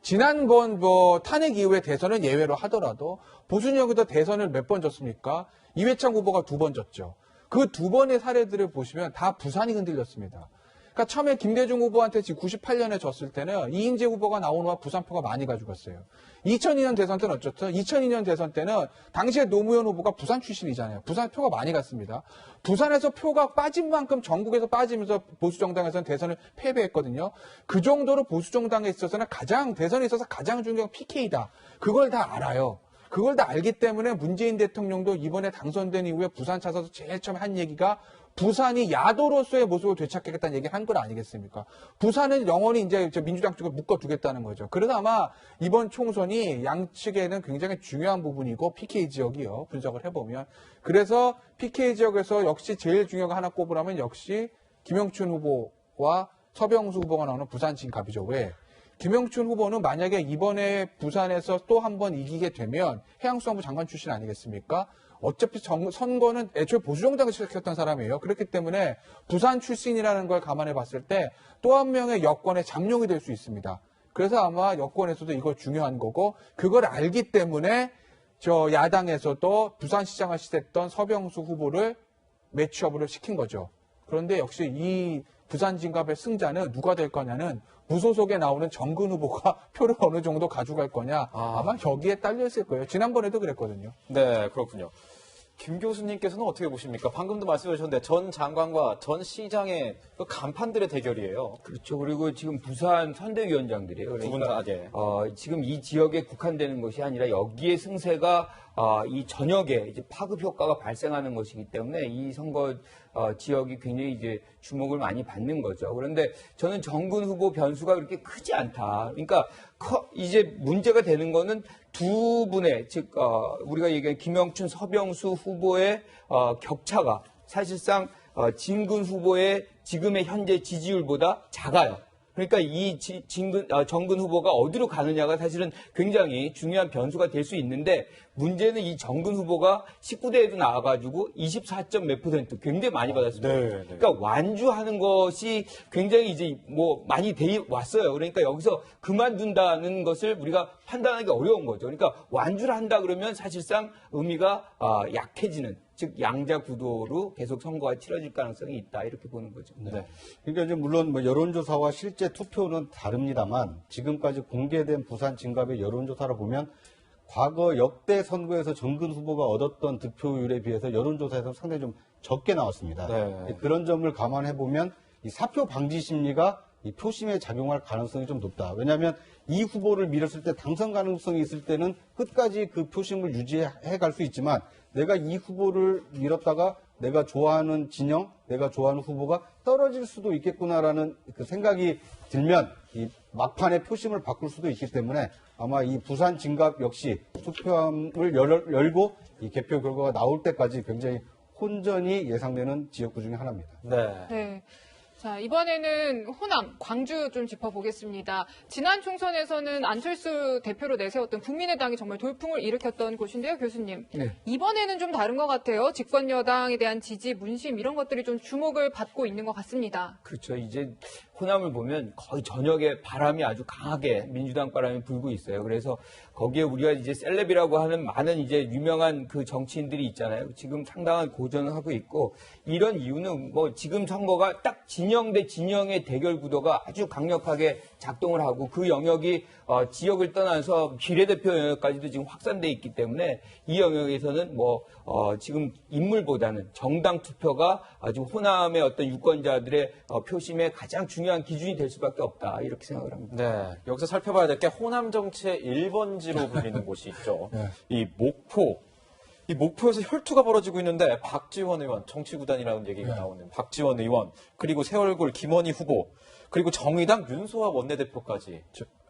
지난번 탄핵 이후에 대선은 예외로 하더라도 보수 진영에도 대선을 몇 번 졌습니까? 이회창 후보가 2번 졌죠. 그 2번의 사례들을 보시면 다 부산이 흔들렸습니다. 그러니까 처음에 김대중 후보한테 지금 98년에 졌을 때는 이인재 후보가 나온 후와 부산표가 많이 가져갔어요. 2002년 대선 때는 어쨌든 2002년 대선 때는 당시에 노무현 후보가 부산 출신이잖아요. 부산 표가 많이 갔습니다. 부산에서 표가 빠진 만큼 전국에서 빠지면서 보수정당에서는 대선을 패배했거든요. 그 정도로 보수정당에 있어서는 대선에 있어서 가장 중요한 PK다. 그걸 다 알아요. 그걸 다 알기 때문에 문재인 대통령도 이번에 당선된 이후에 부산 찾아서 제일 처음에 한 얘기가 부산이 야도로서의 모습을 되찾겠다는 얘기를 한 건 아니겠습니까? 부산은 영원히 이제 민주당 쪽에 묶어두겠다는 거죠. 그래서 아마 이번 총선이 양측에는 굉장히 중요한 부분이고 PK 지역이요. 분석을 해보면. 그래서 PK 지역에서 역시 제일 중요한 거 하나 꼽으라면 역시 김영춘 후보와 서병수 후보가 나오는 부산 진갑이죠. 왜? 김영춘 후보는 만약에 이번에 부산에서 또 한 번 이기게 되면 해양수산부 장관 출신 아니겠습니까? 어차피 선거는 애초에 보수정당을 시작했던 사람이에요. 그렇기 때문에 부산 출신이라는 걸 감안해 봤을 때 또 한 명의 여권의 잠룡이 될 수 있습니다. 그래서 아마 여권에서도 이거 중요한 거고 그걸 알기 때문에 야당에서도 부산시장을 시켰던 서병수 후보를 매치업을 시킨 거죠. 그런데 역시 이 부산 진갑의 승자는 누가 될 거냐는 무소속에 나오는 정근 후보가 표를 어느 정도 가져갈 거냐 아마 여기에 딸려 있을 거예요. 지난번에도 그랬거든요. 네, 그렇군요. 김 교수님께서는 어떻게 보십니까? 방금도 말씀해 주셨는데 전 장관과 전 시장의 그 간판들의 대결이에요. 그렇죠. 그리고 지금 부산 선대위원장들이에요. 그러니까, 두 분 다, 예. 지금 이 지역에 국한되는 것이 아니라 여기에 승세가 이 전역에 이제 파급 효과가 발생하는 것이기 때문에 이 선거 지역이 굉장히 이제 주목을 많이 받는 거죠. 그런데 저는 정근 후보 변수가 그렇게 크지 않다. 그러니까 이제 문제가 되는 거는 두 분의 즉 우리가 얘기한 김영춘, 서병수 후보의 격차가 사실상 진근 후보의 지금의 현재 지지율보다 작아요. 그러니까 이 정근 후보가 어디로 가느냐가 사실은 굉장히 중요한 변수가 될 수 있는데 문제는 이 정근 후보가 19대에도 나와가지고 24점 몇 %, 굉장히 많이 받았습니다. 네, 네. 그러니까 완주하는 것이 굉장히 이제 많이 돼 왔어요. 그러니까 여기서 그만둔다는 것을 우리가 판단하기 어려운 거죠. 그러니까 완주를 한다 그러면 사실상 의미가 약해지는, 즉 양자 구도로 계속 선거가 치러질 가능성이 있다 이렇게 보는 거죠. 네. 그러니까 이제 물론 여론조사와 실제 투표는 다릅니다만 지금까지 공개된 부산 진갑의 여론조사를 보면 과거 역대 선거에서 정근 후보가 얻었던 득표율에 비해서 여론조사에서 상당히 좀 적게 나왔습니다. 네. 그런 점을 감안해 보면 이 사표 방지 심리가 이 표심에 작용할 가능성이 좀 높다. 왜냐하면 이 후보를 밀었을 때 당선 가능성이 있을 때는 끝까지 그 표심을 유지해 갈 수 있지만 내가 이 후보를 밀었다가 내가 좋아하는 진영, 내가 좋아하는 후보가 떨어질 수도 있겠구나라는 그 생각이 들면 이 막판에 표심을 바꿀 수도 있기 때문에 아마 이 부산 진갑 역시 투표함을 열고 이 개표 결과가 나올 때까지 굉장히 혼전이 예상되는 지역구 중에 하나입니다. 네. 네. 자, 이번에는 호남, 광주 좀 짚어보겠습니다. 지난 총선에서는 안철수 대표로 내세웠던 국민의당이 정말 돌풍을 일으켰던 곳인데요, 교수님. 네. 이번에는 좀 다른 것 같아요. 집권 여당에 대한 지지, 문심 이런 것들이 좀 주목을 받고 있는 것 같습니다. 그렇죠. 이제 호남을 보면 거의 저녁에 바람이 아주 강하게 민주당 바람이 불고 있어요. 그래서 거기에 우리가 이제 셀럽이라고 하는 많은 이제 유명한 그 정치인들이 있잖아요. 지금 상당한 고전을 하고 있고 이런 이유는 뭐 지금 선거가 딱 진영 대 진영의 대결 구도가 아주 강력하게 작동을 하고 그 영역이 지역을 떠나서 비례대표 영역까지도 지금 확산돼 있기 때문에 이 영역에서는 지금 인물보다는 정당 투표가 아주 호남의 어떤 유권자들의 표심의 가장 중요한 기준이 될 수밖에 없다 이렇게 생각을 합니다. 네, 여기서 살펴봐야 될 게 호남 정치의 1번지로 불리는 곳이 있죠. 네. 이 목포. 이 목포에서 혈투가 벌어지고 있는데 박지원 의원, 정치구단이라는 얘기가 나오는 박지원 의원, 그리고 새얼굴 김원희 후보, 그리고 정의당 윤소아 원내대표까지.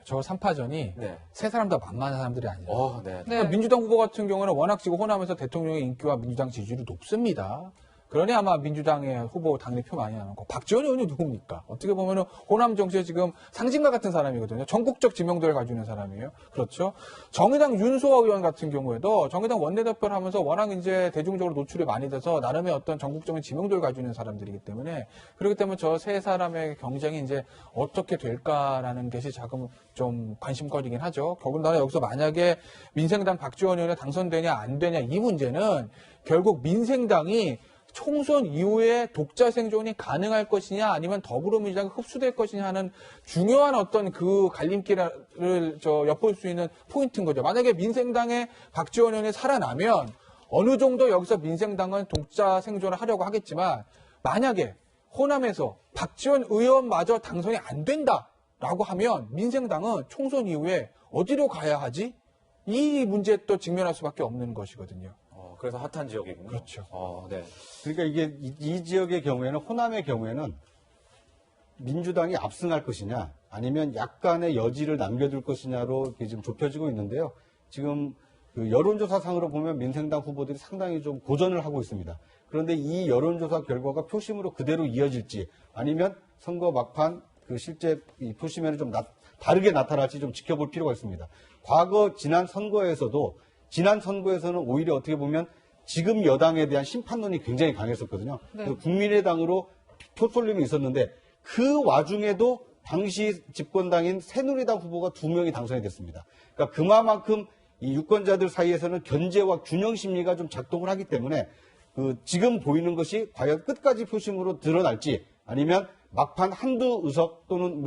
저 3파전이 세 사람 다 만만한 사람들이 아니에요. 네. 그러니까 민주당 후보 같은 경우는 워낙 지금 호남에서 대통령의 인기와 민주당 지지율이 높습니다. 그러니 아마 민주당의 후보 당연히 표 많이 나는 거. 박지원 의원이 누굽니까? 어떻게 보면은 호남 정치의 지금 상징과 같은 사람이거든요. 전국적 지명도를 가지고 있는 사람이에요. 그렇죠. 정의당 윤소아 의원 같은 경우에도 정의당 원내대표를 하면서 워낙 이제 대중적으로 노출이 많이 돼서 나름의 어떤 전국적인 지명도를 가지고 있는 사람들이기 때문에 그렇기 때문에 저 세 사람의 경쟁이 이제 어떻게 될까라는 것이 자금 좀 관심거리긴 하죠. 더군다나 여기서 만약에 민생당 박지원 의원이 당선되냐 안 되냐 이 문제는 결국 민생당이 총선 이후에 독자 생존이 가능할 것이냐 아니면 더불어민주당이 흡수될 것이냐 하는 중요한 어떤 그 갈림길을 엿볼 수 있는 포인트인 거죠. 만약에 민생당의 박지원 의원이 살아나면 어느 정도 여기서 민생당은 독자 생존을 하려고 하겠지만 만약에 호남에서 박지원 의원마저 당선이 안 된다라고 하면 민생당은 총선 이후에 어디로 가야 하지? 이 문제에 또 직면할 수밖에 없는 것이거든요. 그래서 핫한 지역이군요. 그렇죠. 네. 그러니까 이게 이 지역의 경우에는 호남의 경우에는 민주당이 압승할 것이냐 아니면 약간의 여지를 남겨둘 것이냐로 이렇게 지금 좁혀지고 있는데요. 지금 그 여론조사상으로 보면 민생당 후보들이 상당히 좀 고전을 하고 있습니다. 그런데 이 여론조사 결과가 표심으로 그대로 이어질지 아니면 선거 막판 그 실제 이 표심에는 좀 다르게 나타날지 좀 지켜볼 필요가 있습니다. 과거 지난 선거에서는 오히려 어떻게 보면 지금 여당에 대한 심판론이 굉장히 강했었거든요. 네. 그래서 국민의당으로 표쏠림이 있었는데 그 와중에도 당시 집권당인 새누리당 후보가 2명이 당선이 됐습니다. 그러니까 그만큼 이 유권자들 사이에서는 견제와 균형 심리가 좀 작동을 하기 때문에 그 지금 보이는 것이 과연 끝까지 표심으로 드러날지 아니면 막판 한두 의석 또는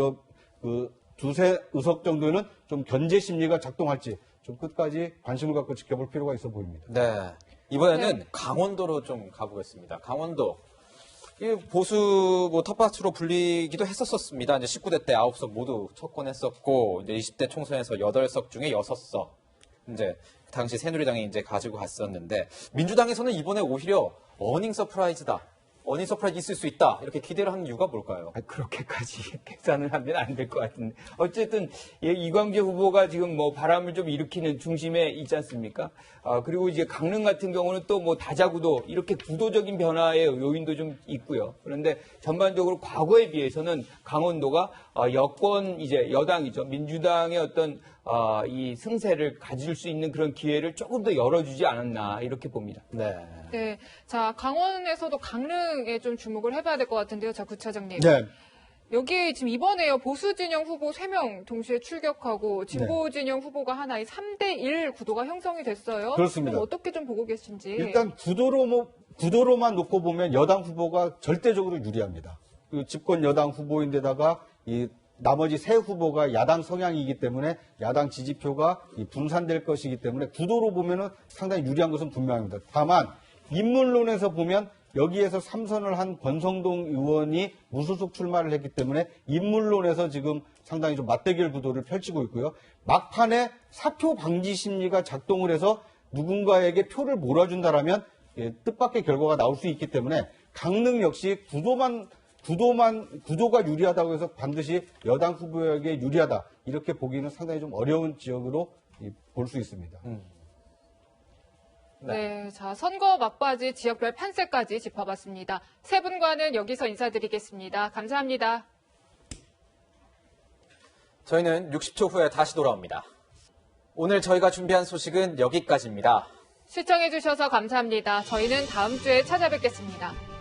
두세 의석 정도는 좀 견제 심리가 작동할지 좀 끝까지 관심을 갖고 지켜볼 필요가 있어 보입니다. 네. 이번에는 강원도로 좀 가보겠습니다. 강원도. 이 보수 텃밭으로 불리기도 했었습니다. 이제 19대 때 9석 모두 석권했었고, 이제 20대 총선에서 8석 중에 6석. 이제 당시 새누리당이 이제 가지고 갔었는데, 민주당에서는 이번에 오히려 어닝 서프라이즈다. 어닝 서프라이즈 있을 수 있다. 이렇게 기대를 하는 이유가 뭘까요? 그렇게까지 계산을 하면 안 될 것 같은데. 어쨌든, 이광재 후보가 지금 바람을 좀 일으키는 중심에 있지 않습니까? 그리고 이제 강릉 같은 경우는 또 다자구도 이렇게 구도적인 변화의 요인도 좀 있고요. 그런데 전반적으로 과거에 비해서는 강원도가 여권 이제 여당이죠. 민주당의 어떤 이 승세를 가질 수 있는 그런 기회를 조금 더 열어주지 않았나 이렇게 봅니다. 네. 자, 강원에서도 강릉에 좀 주목을 해봐야 될 것 같은데요. 자, 구차장님. 네. 여기 지금 이번에요. 보수 진영 후보 3명 동시에 출격하고 진보 진영 후보가 하나 이 3대1 구도가 형성이 됐어요. 그렇습니다. 어떻게 좀 보고 계신지. 일단 구도로만 놓고 보면 여당 후보가 절대적으로 유리합니다. 그 집권 여당 후보인데다가 이 나머지 세 후보가 야당 성향이기 때문에 야당 지지표가 분산될 것이기 때문에 구도로 보면은 상당히 유리한 것은 분명합니다. 다만 인물론에서 보면 여기에서 3선을 한 권성동 의원이 무소속 출마를 했기 때문에 인물론에서 지금 상당히 좀 맞대결 구도를 펼치고 있고요. 막판에 사표 방지 심리가 작동을 해서 누군가에게 표를 몰아준다라면 뜻밖의 결과가 나올 수 있기 때문에 강릉 역시 구도가 유리하다고 해서 반드시 여당 후보에게 유리하다 이렇게 보기는 상당히 좀 어려운 지역으로 볼 수 있습니다. 네, 자, 선거 막바지 지역별 판세까지 짚어봤습니다. 세 분과는 여기서 인사드리겠습니다. 감사합니다. 저희는 60초 후에 다시 돌아옵니다. 오늘 저희가 준비한 소식은 여기까지입니다. 시청해주셔서 감사합니다. 저희는 다음 주에 찾아뵙겠습니다.